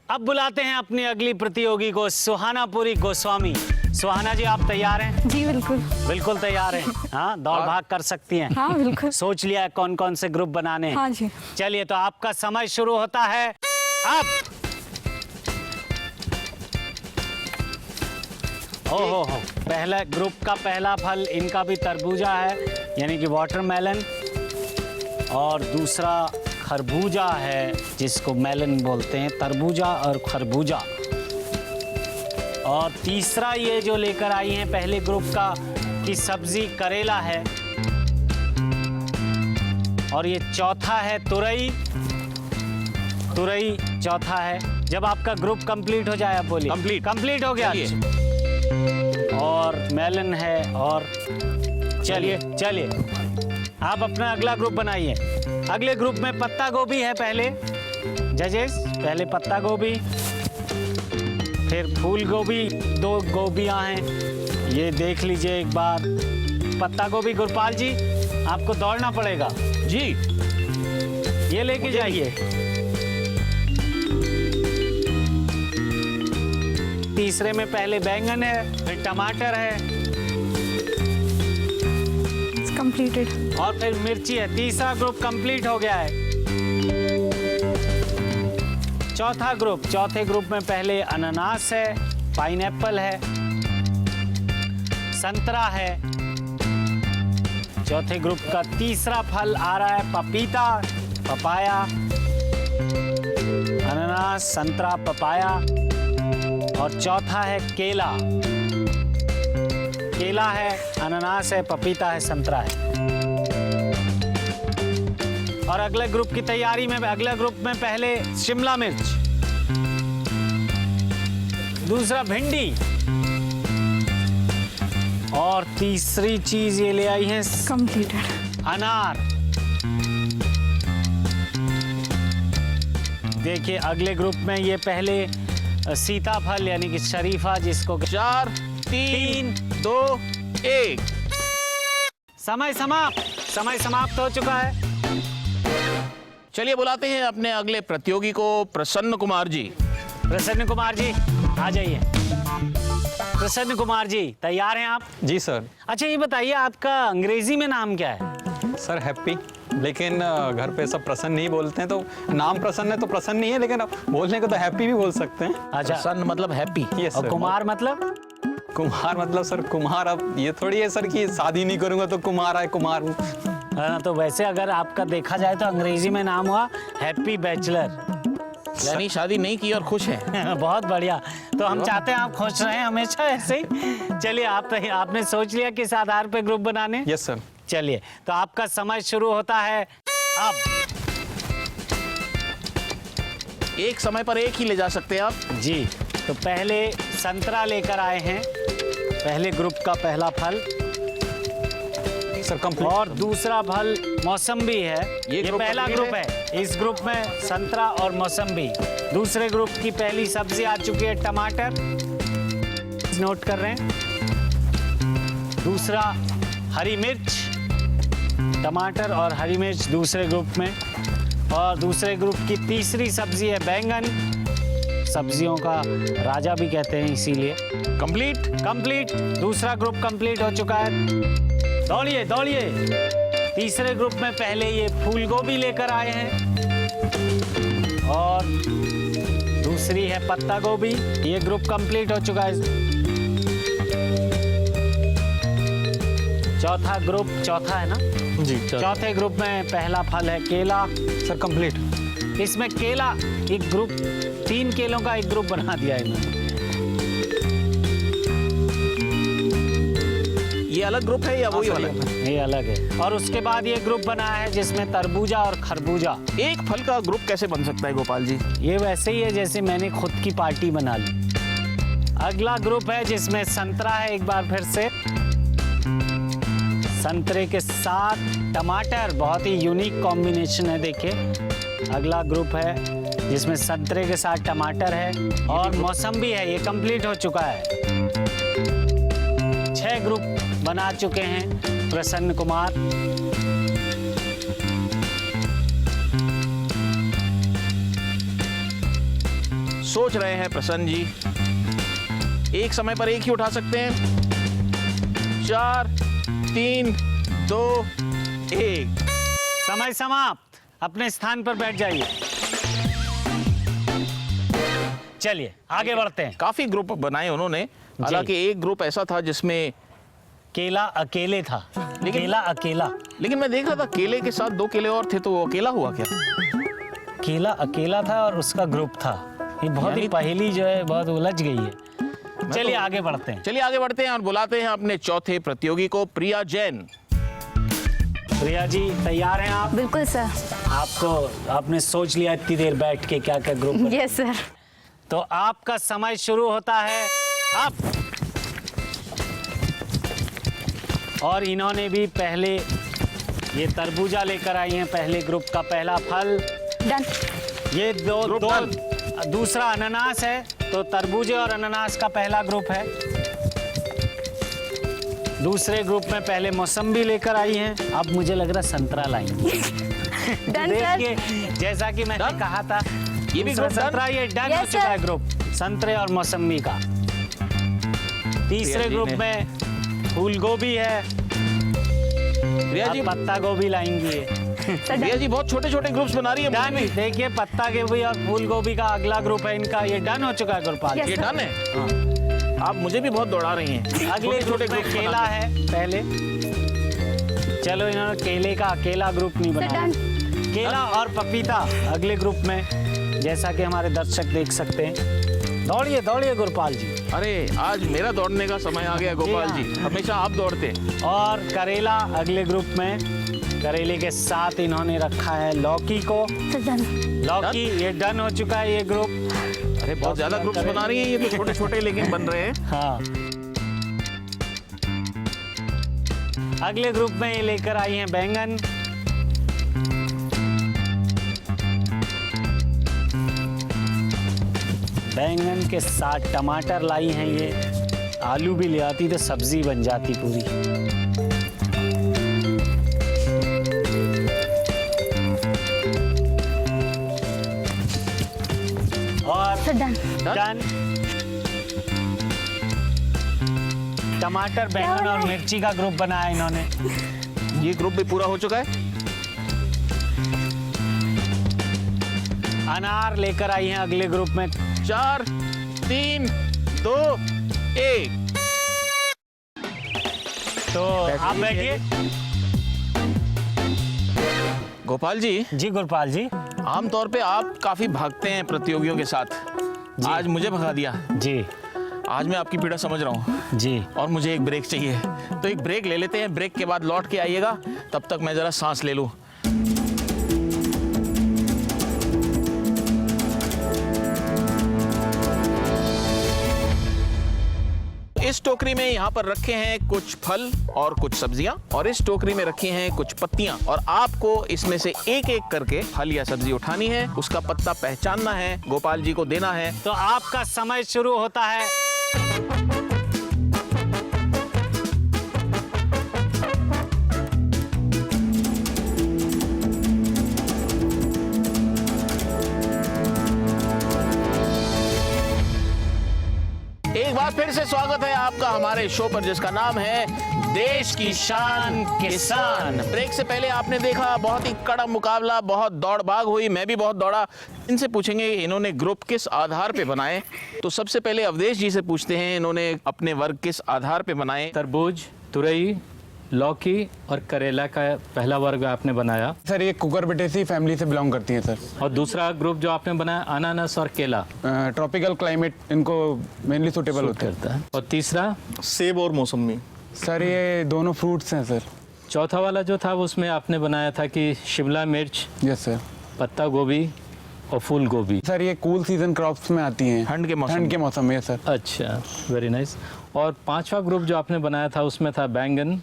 अब बुलाते हैं अपनी अगली प्रतियोगी को, सुहानापुरी गोस्वामी। सुहाना जी, आप तैयार हैं? जी बिल्कुल। बिल्कुल तैयार हैं। हाँ, दौड़ भाग कर सकती हैं। हाँ बिल्कुल। सोच लिया है कौन कौन से ग्रुप बनाने हैं? हाँ जी। चलिए, तो आपका समय शुरू होता है अब। ओहो हो, पहला ग्रुप का पहला फल इनका भी तरबूजा है, यानी कि वाटरमेलन, और दूसरा खरबूजा है, जिसको मेलन बोलते हैं, तरबूजा और खरबूजा। और तीसरा ये जो लेकर आई हैं पहले ग्रुप का की सब्जी करेला है, और ये चौथा है तुरई। तुरई चौथा है। जब आपका ग्रुप कंप्लीट हो जाए, आप बोलिए। कंप्लीट हो गया। और मेलन है, और चलिए आप अपना अगला ग्रुप बनाइए। अगले ग्रुप में पत्ता गोभी है। पहले जजेस, पहले पत्ता गोभी, फिर फूल गोभी, 2 गोभियां हैं, ये देख लीजिए एक बार। पत्ता गोभी, गुरपाल जी आपको दौड़ना पड़ेगा जी, ये लेके जाइए। तीसरे में पहले बैंगन है, फिर टमाटर है, कंप्लीटेड, और फिर मिर्ची है। तीसरा ग्रुप कंप्लीट हो गया है। चौथा ग्रुप, चौथे ग्रुप में पहले अनानास है, पाइनएप्पल है, संतरा है। चौथे ग्रुप का तीसरा फल आ रहा है पपीता, पपाया, अनानास, संतरा, पपाया, और चौथा है केला। केला है, अनानास है, पपीता है, संतरा है। और अगले ग्रुप की तैयारी में, अगले ग्रुप में पहले शिमला मिर्च, दूसरा भिंडी, और तीसरी चीज ये ले आई है कंप्लीटेड, अनार। देखिए, अगले ग्रुप में ये पहले सीताफल, यानी कि शरीफा, जिसको 4 3 2 1 समय समाप्त हो चुका है। चलिए बुलाते हैं अपने अगले प्रतियोगी को, प्रसन्न कुमार जी। प्रसन्न कुमार जी, आ जाइए। प्रसन्न कुमार जी, तैयार हैं आप? जी सर। अच्छा, ये बताइए, आपका अंग्रेजी में नाम क्या है? सर हैप्पी, लेकिन घर पे सब प्रसन्न नहीं बोलते हैं, तो नाम प्रसन्न है तो प्रसन्न नहीं है, लेकिन बोलने को तो हैप्पी भी बोल सकते हैं। अच्छा, प्रसन्न मतलब हैप्पी। यस और सर। कुमार मतलब? कुम्हार मतलब सर कुम्हार, अब ये थोड़ी है सर कि शादी नहीं करूंगा तो कुम्हार है, कुम्हार हूँ। तो वैसे अगर आपका देखा जाए तो अंग्रेजी में नाम हुआ हैप्पी बैचलर, यानी शादी नहीं की और खुश हैं। बहुत बढ़िया। तो हम चाहते हैं आप खुश रहें हमेशा ऐसे ही। चलिए, आपने सोच लिया किस आधार पे ग्रुप बनाने? Yes sir. चलिए, तो आपका समय शुरू होता है अब। एक समय पर एक ही ले जा सकते हैं आप जी। तो पहले संतरा लेकर आए हैं, पहले ग्रुप का पहला फल सर कंप्लीट। और दूसरा फल मौसम्बी है। ये पहला ग्रुप है। इस ग्रुप में संतरा और मौसम्बी। दूसरे ग्रुप की पहली सब्जी आ चुकी है टमाटर, नोट कर रहे हैं। दूसरा हरी मिर्च, टमाटर और हरी मिर्च दूसरे ग्रुप में। और दूसरे ग्रुप की तीसरी सब्जी है बैंगन, सब्जियों का राजा भी कहते हैं इसीलिए। कंप्लीट। दूसरा ग्रुप कंप्लीट हो चुका है। दौड़िए। तीसरे ग्रुप में पहले ये फूल गोभी लेकर आए हैं, और दूसरी है पत्ता गोभी। ये ग्रुप कंप्लीट हो चुका है। चौथा है ना जी। चौथे ग्रुप में पहला फल है केला। Sir complete. इसमें केला एक ग्रुप, 3 केलों का एक ग्रुप बना दिया इन्होंने। ये अलग ग्रुप है या वही वाला? ये अलग है। और उसके बाद ये ग्रुप बना है जिसमें तरबूजा और खरबूजा। एक फल का ग्रुप कैसे बन सकता है गोपाल जी? ये वैसे ही है जैसे मैंने खुद की पार्टी बना ली। अगला ग्रुप है जिसमें संतरा है, एक बार फिर से संतरे के साथ टमाटर, बहुत ही यूनिक कॉम्बिनेशन है। देखिए अगला ग्रुप है जिसमें संतरे के साथ टमाटर है और मौसम्बी है। ये कंप्लीट हो चुका है। 6 ग्रुप बना चुके हैं प्रसन्न कुमार। सोच रहे हैं प्रसन्न जी, एक समय पर एक ही उठा सकते हैं। 4 3 2 1। समय समाप्त। अपने स्थान पर बैठ जाइए। चलिए आगे बढ़ते हैं। काफी ग्रुप बनाए उन्होंने, हालांकि एक ग्रुप ऐसा था जिसमें केला अकेले था। केला अकेला। लेकिन मैं देख रहा था केले के साथ 2 केले और थे, तो वो अकेला हुआ क्या? केला अकेला था और उसका ग्रुप था। ये बहुत ही पहेली जो है बहुत उलझ गई है। चलिए आगे बढ़ते हैं। चलिए आगे बढ़ते हैं और बुलाते हैं अपने चौथे प्रतियोगी को, प्रिया जैन। प्रिया जी तैयार हैं आप? बिल्कुल सर। आपने सोच लिया इतनी देर बैठ के क्या क्या ग्रुप? Yes sir. तो आपका समय शुरू होता है अब। और इन्होंने भी पहले ये तरबूजा लेकर आई हैं, पहले ग्रुप का पहला फल। डन। ये दूसरा अनानास है, तो तरबूजे और अनानास का पहला ग्रुप है। दूसरे ग्रुप में पहले मौसम्बी लेकर आई हैं, अब मुझे लग रहा संतरा लाएंगे। देखिए जैसा कि मैंने कहा था, ये भी ग्रुप संतरा, ये डन हो चुका है ग्रुप संतरे और मौसम्बी का। तीसरे ग्रुप में फूल गोभी है, प्रिया जी पत्ता गोभी लाएंगी। प्रिया जी बहुत छोटे छोटे ग्रुप्स बना रही है। डन। देखिए पत्ता गोभी और फूल गोभी का अगला ग्रुप है इनका, ये डन हो चुका है ग्रुप आज। ये डन है। आप मुझे भी बहुत दौड़ा रही हैं। अगले ग्रुप में केला है पहले। चलो इन्होंने केले का अकेला ग्रुप नहीं बनाया। केला और पपीता अगले ग्रुप में, जैसा कि हमारे दर्शक देख सकते हैं। दौड़िए दौड़िए गोपाल जी। अरे आज मेरा दौड़ने का समय आ गया गोपाल जी, हमेशा आप दौड़ते। और करेला अगले ग्रुप में, करेले के साथ इन्होंने रखा है लौकी को। लौकी ये डन हो चुका है ये ग्रुप। अरे बहुत ज्यादा ग्रुप्स बना रही हैं ये, तो छोटे छोटे लेकिन बन रहे हैं। हाँ। अगले ग्रुप में ये लेकर आई हैं बैंगन। बैंगन के साथ टमाटर लाई हैं ये। आलू भी ले आती तो सब्जी बन जाती पूरी। और डन। टमाटर, बैंगन और मिर्ची का ग्रुप बनाया इन्होंने। ये ग्रुप भी पूरा हो चुका है। अनार लेकर आई हैं अगले ग्रुप में। 4 3 2 1। तो आप बैठिए। गोपाल जी। जी गोपाल जी। आमतौर पे आप काफी भागते हैं प्रतियोगियों के साथ, आज मुझे भगा दिया। जी आज मैं आपकी पीड़ा समझ रहा हूँ जी। और मुझे एक ब्रेक चाहिए, तो एक ब्रेक ले लेते हैं। ब्रेक के बाद लौट के आइएगा, तब तक मैं जरा सांस ले लूँ। इस टोकरी में यहाँ पर रखे हैं कुछ फल और कुछ सब्जियां, और इस टोकरी में रखी हैं कुछ पत्तियां, और आपको इसमें से एक एक करके फल या सब्जी उठानी है, उसका पत्ता पहचानना है, गोपाल जी को देना है। तो आपका समय शुरू होता है। एक बार फिर से स्वागत है आपका हमारे शो पर, जिसका नाम है देश की शान किसान। ब्रेक से पहले आपने देखा बहुत ही कड़ा मुकाबला, बहुत दौड़ भाग हुई, मैं भी बहुत दौड़ा। इनसे पूछेंगे इन्होंने ग्रुप किस आधार पे बनाए। तो सबसे पहले अवधेश जी से पूछते हैं, इन्होंने अपने वर्ग किस आधार पे बनाए। तरबूज, तुरई, लौकी और करेला का पहला वर्ग आपने बनाया। सर ये कुकुरबिटेसी फैमिली से बिलोंग करती हैं सर। और दूसरा ग्रुप जो आपने बनाया अनानास और केला, ट्रॉपिकल क्लाइमेट इनको मेनली सूटेबल होता है। और तीसरा सेब और मौसमी। सर ये दोनों फ्रूट्स हैं सर। चौथा वाला जो था उसमें आपने बनाया था कि शिमला मिर्च, यस सर। पत्ता गोभी और फूल गोभी। सर ये कूल सीजन क्रॉप्स में आती हैं, ठंड के मौसम। ठंड के मौसम में सर। अच्छा, वेरी नाइस। और पांचवा ग्रुप जो आपने बनाया था उसमें था बैंगन,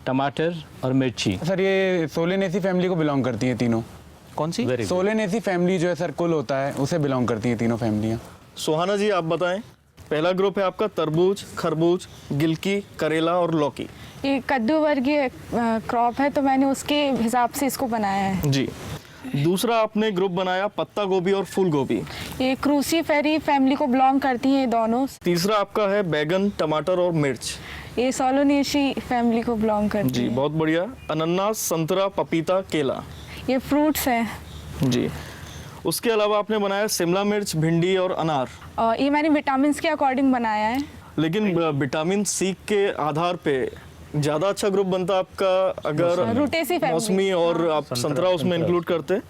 टमाटर और मिर्ची। सर ये सोलेनेसी फैमिली को बिलोंग करती हैं तीनों। कौन सी? सोलेनेसी फैमिली जो है सर कुल होता है उसे बिलोंग करती हैं तीनों फैमिलियाँ। सुहाना जी आप बताएं। पहला ग्रुप है आपका तरबूज, खरबूज, गिलकी, करेला और लौकी। ये कद्दू वर्गीय क्रॉप है तो मैंने उसके हिसाब से इसको बनाया है जी। दूसरा आपने ग्रुप बनाया पत्ता गोभी और फूल गोभी। ये क्रूसीफेरी फैमिली को बिलोंग करती हैं ये दोनों। तीसरा आपका है बैगन, टमाटर और मिर्च। ये सोलोनेसी फैमिली को बिलोंग करती जी है। बहुत बढ़िया। अनानास, संतरा, पपीता, केला। ये फ्रूट्स हैं जी। उसके अलावा आपने बनाया शिमला मिर्च, भिंडी और अनार। और ये मैंने विटामिन के अकॉर्डिंग बनाया है। लेकिन विटामिन सी के आधार पे ज़्यादा अच्छा ग्रुप बनता आपका अगर रूटेसी फैमिली। मौसमी और आप संतरा उसमें इंक्लूड करते।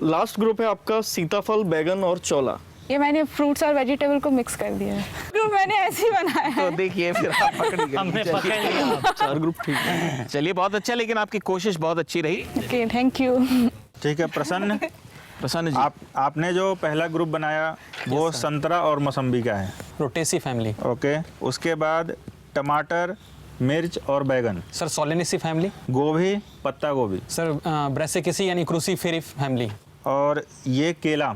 लास्ट ग्रुप है आपका सीताफल, बैगन और चौला। ये मैंने फ्रूट्स और वेजिटेबल को मिक्स कर दिया है। ग्रुप मैंने ऐसे ही बनाया है। तो देखिए फिर आप पकड़ गए। हमने पकड़ लिया। 4 ग्रुप ठीक है। चलिए बहुत अच्छा, लेकिन आपकी कोशिश बहुत अच्छी रही। Okay, thank you. ठीक है प्रसन्न। प्रसन्न जी, आपने जो पहला ग्रुप बनाया वो संतरा और मौसम्बी का है। रोटेसी फैमिली। ओके, उसके बाद टमाटर, मिर्च और बैगन। Sir Solanaceae family. गोभी, पत्ता गोभी। सर ब्रेसिकेसी यानी क्रूसीफेरी फैमिली। और ये केला।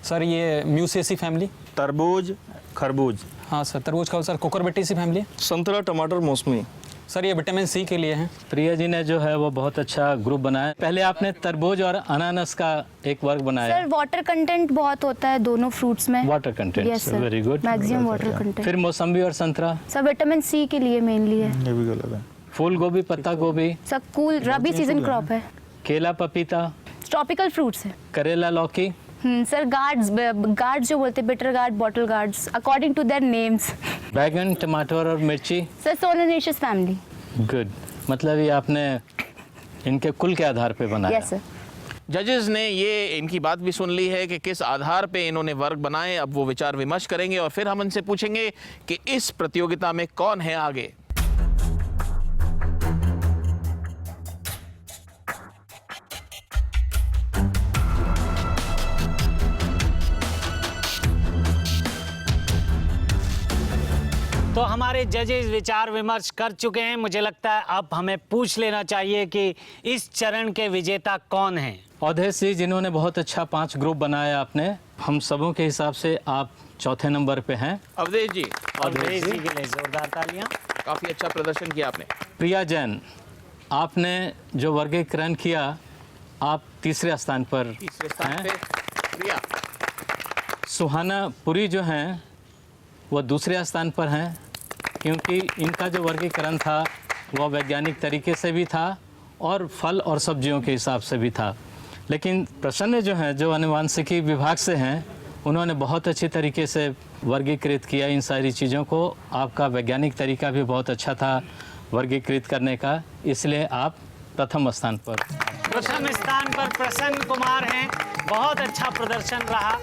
सर ये म्यूसेसी फैमिली। तरबूज, खरबूज। हाँ सर तरबूज का। Sir Cucurbitaceae family. संतरा, टमाटर, मौसमी। सर ये विटामिन सी के लिए है। प्रिया जी ने जो है वो बहुत अच्छा ग्रुप बनाया। पहले आपने तरबूज और अनानास का एक वर्ग बनाया। सर वाटर कंटेंट बहुत होता है दोनों फ्रूट्स में। Water content, yes sir, very good. Maximum water content. फिर मौसम्बी और संतरा। सर विटामिन सी के लिए मेनली है। ये भी गलत है। फूल गोभी, पत्ता गोभी। सर कूल रबी सीजन क्रॉप है। केला, पपीता। ट्रॉपिकल फ्रूट्स है। करेला, लौकी। सर गार्ड्स जो बोलते हैं, bitter gourd, bottle gourds, according to their names. बैगन, टमाटर और मिर्ची। Sir सोलेनेशियस family. गुड, मतलब ये आपने इनके कुल के आधार पे बनाया। Yes sir. जजेस ने ये इनकी बात भी सुन ली है कि किस आधार पे इन्होंने वर्ग बनाए। अब वो विचार विमर्श करेंगे और फिर हम इनसे पूछेंगे कि इस प्रतियोगिता में कौन है आगे। तो हमारे जजेस विचार विमर्श कर चुके हैं। मुझे लगता है अब हमें पूछ लेना चाहिए कि इस चरण के विजेता कौन हैं। अवधेश जी, जिन्होंने बहुत अच्छा 5 ग्रुप बनाया आपने, हम सबों के हिसाब से आप चौथे नंबर पे हैं। अवधेश जी, अवधेश जी के लिए जोरदार तालियां। काफी अच्छा प्रदर्शन किया आपने। प्रिया जैन, आपने जो वर्गीकरण किया आप तीसरे स्थान पर तीसरे स्थान हैं। पे प्रिया। सुहाना पुरी जो हैं वो दूसरे स्थान पर हैं, क्योंकि इनका जो वर्गीकरण था वह वैज्ञानिक तरीके से भी था और फल और सब्जियों के हिसाब से भी था। लेकिन प्रसन्न जो हैं, जो आनुवांशिकी विभाग से हैं, उन्होंने बहुत अच्छी तरीके से वर्गीकृत किया इन सारी चीज़ों को। आपका वैज्ञानिक तरीका भी बहुत अच्छा था वर्गीकृत करने का, इसलिए आप प्रथम स्थान पर। प्रथम स्थान पर प्रसन्न कुमार हैं। बहुत अच्छा प्रदर्शन रहा।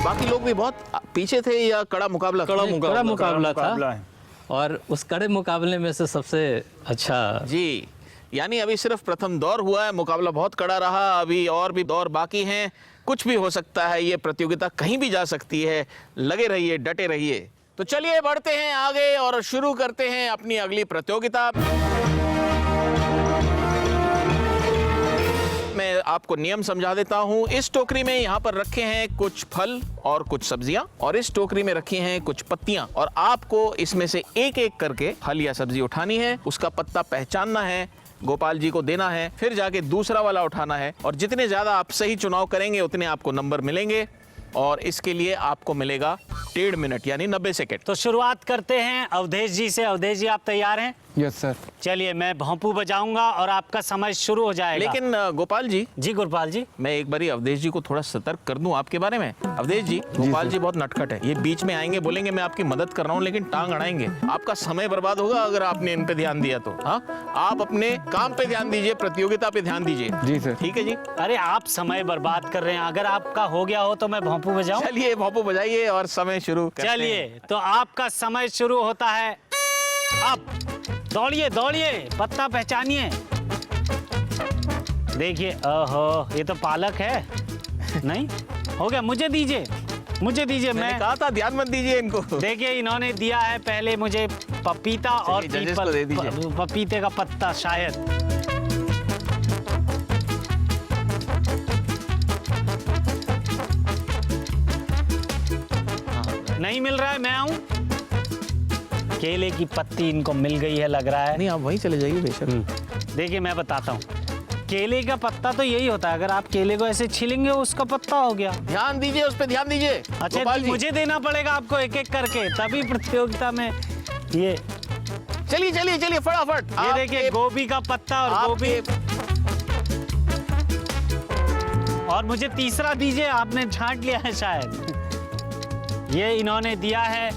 बाकी लोग भी बहुत पीछे थे या कड़ा मुकाबला? कड़ा मुकाबला था और उस कड़े मुकाबले में से सबसे अच्छा। जी, यानी अभी सिर्फ प्रथम दौर हुआ है, मुकाबला बहुत कड़ा रहा। अभी और भी दौर बाकी हैं, कुछ भी हो सकता है, ये प्रतियोगिता कहीं भी जा सकती है। लगे रहिए, डटे रहिए। तो चलिए बढ़ते हैं आगे और शुरू करते हैं अपनी अगली प्रतियोगिता। मैं आपको नियम समझा देता हूं। इस टोकरी में यहाँ पर रखे हैं कुछ फल और कुछ सब्जियां, और इस टोकरी में रखी हैं कुछ पत्तियां, और आपको इसमें से एक एक करके फल या सब्जी उठानी है, उसका पत्ता पहचानना है, गोपाल जी को देना है, फिर जाके दूसरा वाला उठाना है, और जितने ज्यादा आप सही चुनाव करेंगे उतने आपको नंबर मिलेंगे, और इसके लिए आपको मिलेगा 1.5 मिनट यानी 90 सेकेंड। तो शुरुआत करते हैं अवधेश जी से। अवधेश जी आप तैयार हैं? Yes sir. चलिए मैं भोंपू बजाऊंगा और आपका समय शुरू हो जाएगा। लेकिन गोपाल जी, गोपाल जी, मैं एक बारी अवधेश जी को थोड़ा सतर्क कर दूं आपके बारे में। अवधेश जी, गोपाल जी बहुत नटखट है, ये बीच में आएंगे, बोलेंगे मैं आपकी मदद कर रहा हूं, लेकिन टांग अड़ाएंगे। आपका समय बर्बाद होगा अगर आपने इन पे ध्यान दिया तो। हाँ, आप अपने काम पे ध्यान दीजिए, प्रतियोगिता पे ध्यान दीजिए। जी सर। ठीक है जी। अरे आप समय बर्बाद कर रहे हैं, अगर आपका हो गया हो तो मैं भोंपू बजाऊं? चलिए भोंपू बजाइए और समय शुरू करते हैं। चलिए तो आपका समय शुरू होता है अब। दौड़िए दौड़िए, पत्ता पहचानिए। देखिए, ओहो ये तो पालक है। नहीं हो गया, मुझे दीजिए, मुझे दीजिए। मैं कहा था ध्यान मत दीजिए इनको। देखिए इन्होंने दिया है पहले मुझे पपीता और जजेस को दे दीजिए। पपीते का पत्ता शायद। नहीं मिल रहा है, मैं आऊं? केले की पत्ती इनको मिल गई है लग रहा है। नहीं, आप वहीं चले जाइए बेशक। देखिए मैं बताता हूँ, केले का पत्ता तो यही होता है, अगर आप केले को ऐसे छीलेंगे उसका पत्ता हो गया। ध्यान दीजिए, उस पर ध्यान दीजिए। अच्छा, मुझे देना पड़ेगा आपको एक एक करके, तभी प्रतियोगिता में ये। चलिए चलिए चलिए फटाफट। ये देखिए गोभी का पत्ता और गोभी। और मुझे तीसरा दीजिए, आपने छांट लिया है शायद। ये इन्होंने दिया है,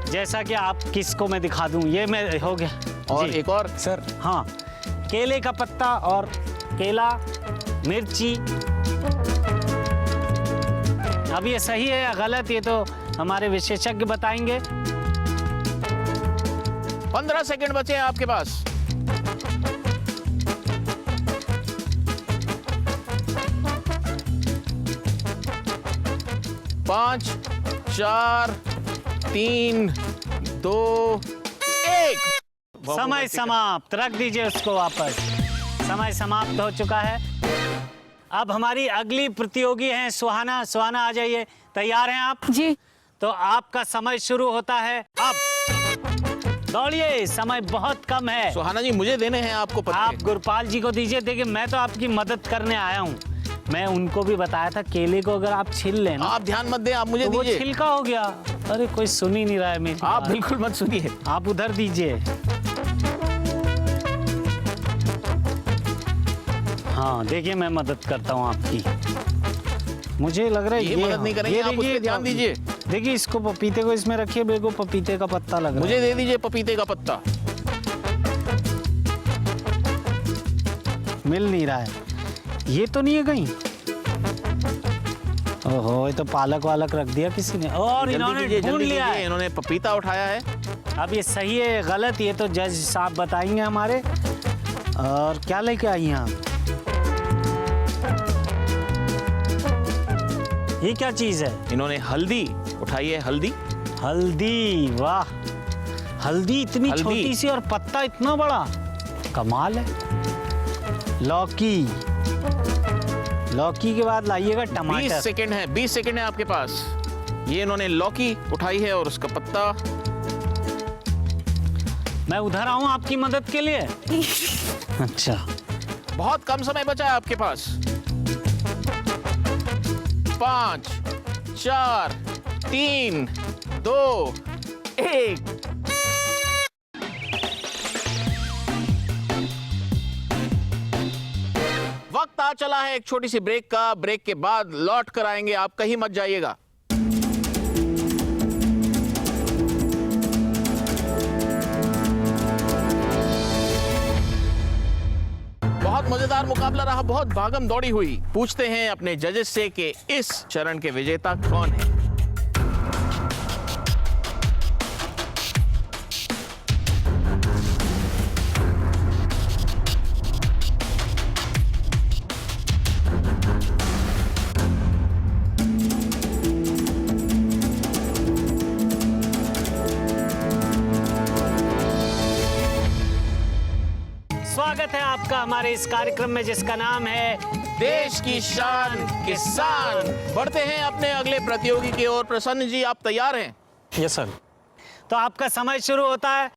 जैसा कि आप किसको मैं दिखा दूं, ये मैं हो गया। और एक और सर। हाँ, केले का पत्ता और केला, मिर्ची। अब ये सही है या गलत, ये तो हमारे विशेषज्ञ बताएंगे। 15 सेकंड बचे हैं आपके पास। पाँच, 4, 3, 2, 1। समय समाप्त। रख दीजिए उसको वापस। समय समाप्त हो चुका है। अब हमारी अगली प्रतियोगी हैं सुहाना। सुहाना आ जाइए, तैयार हैं आप? जी। तो आपका समय शुरू होता है अब। दौड़िए, समय बहुत कम है। सुहाना जी, मुझे देने हैं आपको पत्ते। आप गुरपाल जी को दीजिए। देखिए मैं तो आपकी मदद करने आया हूँ। मैं उनको भी बताया था केले को अगर आप छील लेना। आप ध्यान मत दें, आप मुझे तो वो दीजिए। छिलका हो गया। अरे कोई सुन ही नहीं रहा है मेरी आप बात। बिल्कुल मत सुनिए। आप उधर दीजिए। हाँ देखिए, मैं मदद करता हूँ आपकी। मुझे लग रहा है ये मदद नहीं करेंगे, आप उस पे ध्यान दीजिए। देखिए इसको, पपीते को इसमें रखिए। मेरे को पपीते का पत्ता लग रहा है। मुझे दे दीजिए पपीते का पत्ता। मिल नहीं रहा है। ये तो नहीं है कहीं। ओहो, ये तो पालक वालक रख दिया किसी ने। और इन्होंने ढूंढ लिया है। इन्होंने पपीता उठाया है। अब ये सही है गलत, ये तो जज साहब बताएंगे हमारे। और क्या लेके आई हैं आप? ये क्या चीज है? इन्होंने हल्दी उठाई है। हल्दी। हल्दी, वाह। हल्दी इतनी छोटी सी और पत्ता इतना बड़ा, कमाल है। लौकी। लौकी के बाद लाइएगा टमाटर। 20 सेकंड है, 20 सेकंड है आपके पास। ये इन्होंने लौकी उठाई है और उसका पत्ता। मैं उधर आऊं आपकी मदद के लिए? अच्छा, बहुत कम समय बचा है आपके पास। 5, 4, 3, 2, 1। वक्त आ चला है एक छोटी सी ब्रेक का। ब्रेक के बाद लौट कर आएंगे, आप कहीं मत जाइएगा। बहुत मजेदार मुकाबला रहा, बहुत भागम दौड़ी हुई। पूछते हैं अपने जजेस से कि इस चरण के विजेता कौन है। स्वागत है आपका हमारे इस कार्यक्रम में जिसका नाम है देश की शान किसान। बढ़ते हैं अपने अगले प्रतियोगी की ओर। प्रसन्न जी, आप तैयार हैं? Yes sir. तो आपका समय शुरू होता है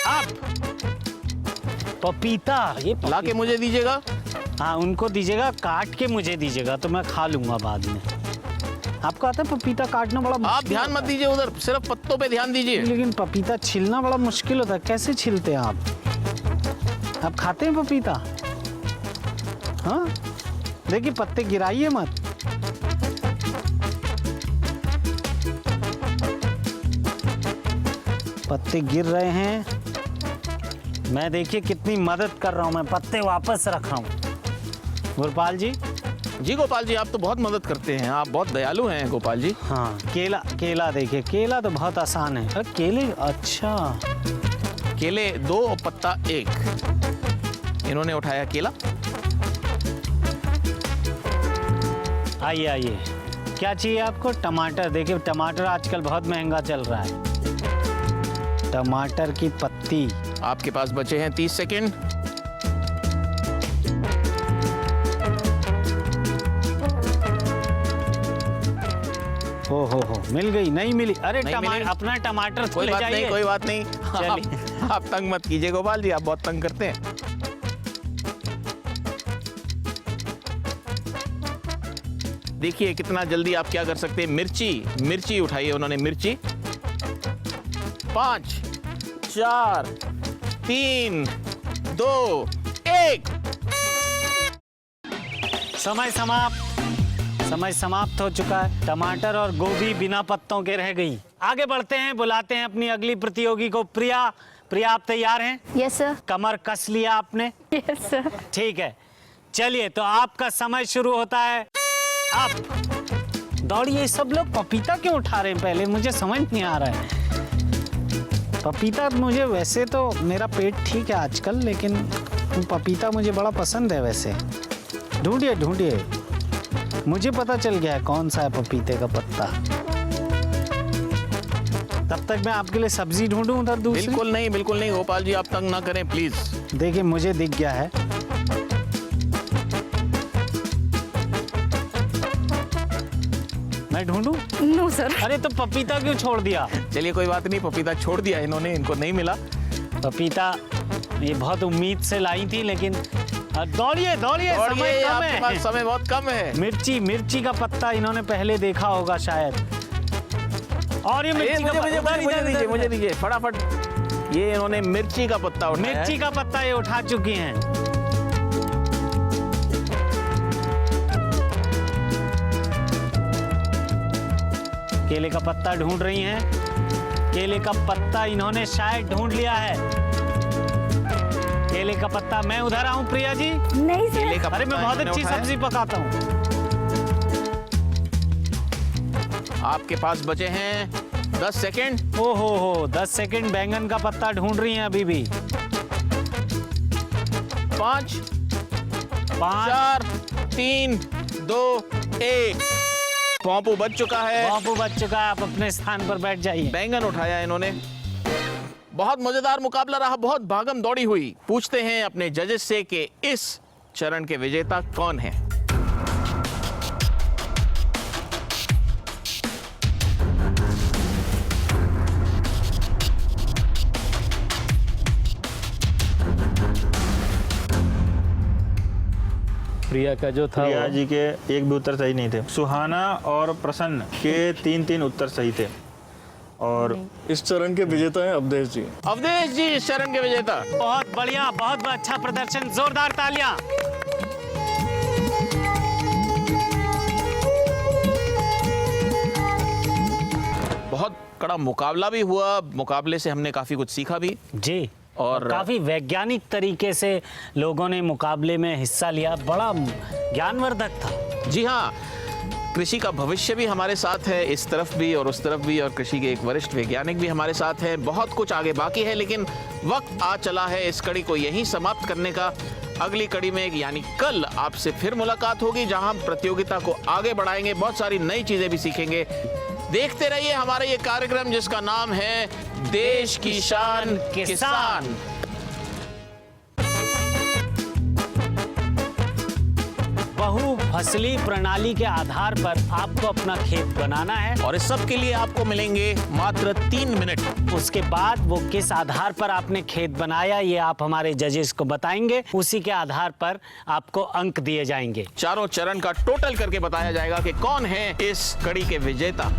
अब। पपीता, ये लाके मुझे दीजिएगा। हाँ, उनको दीजिएगा, काट के मुझे दीजिएगा तो मैं खा लूंगा बाद में। आपको आता है पपीता काटना बड़ा मुश्किल? आप ध्यान मत दीजिए उधर, सिर्फ पत्तों पे ध्यान दीजिए। लेकिन पपीता छीलना बड़ा मुश्किल होता है, कैसे छीलते हैं आप? आप खाते हैं पपीता? हाँ, देखिए पत्ते गिराइए मत। पत्ते गिर रहे हैं, मैं देखिए कितनी मदद कर रहा हूँ, मैं पत्ते वापस रख रहा हूँ। गोपाल जी। जी गोपाल जी, आप तो बहुत मदद करते हैं, आप बहुत दयालु हैं गोपाल जी। हाँ, केला देखिए, केला तो बहुत आसान है। अरे केले, अच्छा केले 2 और पत्ता 1। इन्होंने उठाया केला। आइए आइए, क्या चाहिए आपको? टमाटर, देखिए टमाटर आजकल बहुत महंगा चल रहा है। टमाटर की पत्ती। आपके पास बचे हैं 30 सेकंड। हो मिल गई? नहीं मिली? अरे अपना टमाटर कोई बात नहीं, कोई बात नहीं। चलिए। आप तंग मत कीजिए गोपाल जी, आप बहुत तंग करते हैं। देखिए कितना जल्दी आप क्या कर सकते हैं। मिर्ची उठाइए उन्होंने, मिर्ची। 5 4 3 2 1। समय समाप्त हो चुका है। टमाटर और गोभी बिना पत्तों के रह गई। आगे बढ़ते हैं, बुलाते हैं अपनी अगली प्रतियोगी को। प्रिया, आप तैयार हैं? Yes sir. कमर कस लिया आपने? Yes sir. ठीक है, चलिए तो आपका समय शुरू होता है अब। दौड़िए। सब लोग पपीता क्यों उठा रहे हैं? पहले मुझे समझ नहीं आ रहा है। पपीता मुझे, वैसे तो मेरा पेट ठीक है आजकल, लेकिन पपीता मुझे बड़ा पसंद है वैसे। ढूंढिए, मुझे पता चल गया है कौन सा है पपीते का पत्ता। तब तक मैं आपके लिए सब्जी ढूंढूं उधर दूसरी? बिल्कुल नहीं गोपाल जी, आप तंग ना करें प्लीज। देखिए मुझे दिख गया है। मैं ढूंढूं? No sir. अरे तो पपीता क्यों छोड़ दिया? चलिए कोई बात नहीं, पपीता छोड़ दिया इन्होंने, इनको नहीं मिला पपीता। ये बहुत उम्मीद से लाई थी, लेकिन दौड़िए, समय कम है। आपके पास समय बहुत कम है। मिर्ची का पत्ता इन्होंने पहले देखा होगा शायद। और ये मुझे दीजिए फटाफट। ये इन्होंने मिर्ची का पत्ता उठाया। मिर्ची का पत्ता ये उठा चुकी हैं। केले का पत्ता ढूंढ रही हैं। केले का पत्ता इन्होंने शायद ढूंढ लिया है। केले का पत्ता, मैं उधर आऊं प्रिया जी? नहीं सर। अरे मैं बहुत अच्छी सब्जी पकाता हूँ। आपके पास बचे हैं 10 सेकंड। ओहो 10 सेकंड। बैंगन का पत्ता ढूंढ रही हैं अभी भी। 5 4 3 2 1। पॉपू बच चुका है। आप अपने स्थान पर बैठ जाइए। बैंगन उठाया इन्होंने। बहुत मजेदार मुकाबला रहा, बहुत भागम दौड़ी हुई। पूछते हैं अपने जजेस से कि इस चरण के विजेता कौन है। प्रिया का जो था, प्रिया जी के एक भी उत्तर सही नहीं थे। सुहाना और प्रसन्न के 3 उत्तर सही थे। और इस चरण के विजेता हैं अवधेश जी। इस चरण के विजेता। बहुत बढ़िया, बहुत अच्छा प्रदर्शन, जोरदार तालियां। बहुत कड़ा मुकाबला भी हुआ। मुकाबले से हमने काफी कुछ सीखा भी जी, और काफी वैज्ञानिक तरीके से लोगों ने मुकाबले में हिस्सा लिया। बड़ा ज्ञानवर्धक था। जी हाँ, कृषि का भविष्य भी हमारे साथ है, इस तरफ भी और उस तरफ भी, और कृषि के एक वरिष्ठ वैज्ञानिक भी हमारे साथ हैं। बहुत कुछ आगे बाकी है, लेकिन वक्त आ चला है इस कड़ी को यहीं समाप्त करने का। अगली कड़ी में यानी कल आपसे फिर मुलाकात होगी, जहां हम प्रतियोगिता को आगे बढ़ाएंगे, बहुत सारी नई चीजें भी सीखेंगे। देखते रहिए हमारा ये कार्यक्रम जिसका नाम है देश की शान किसान। बहु फसली प्रणाली के आधार पर आपको अपना खेत बनाना है, और इस सब के लिए आपको मिलेंगे मात्र 3 मिनट। उसके बाद वो किस आधार पर आपने खेत बनाया ये आप हमारे जजेस को बताएंगे। उसी के आधार पर आपको अंक दिए जाएंगे। चारों चरण का टोटल करके बताया जाएगा कि कौन है इस कड़ी के विजेता।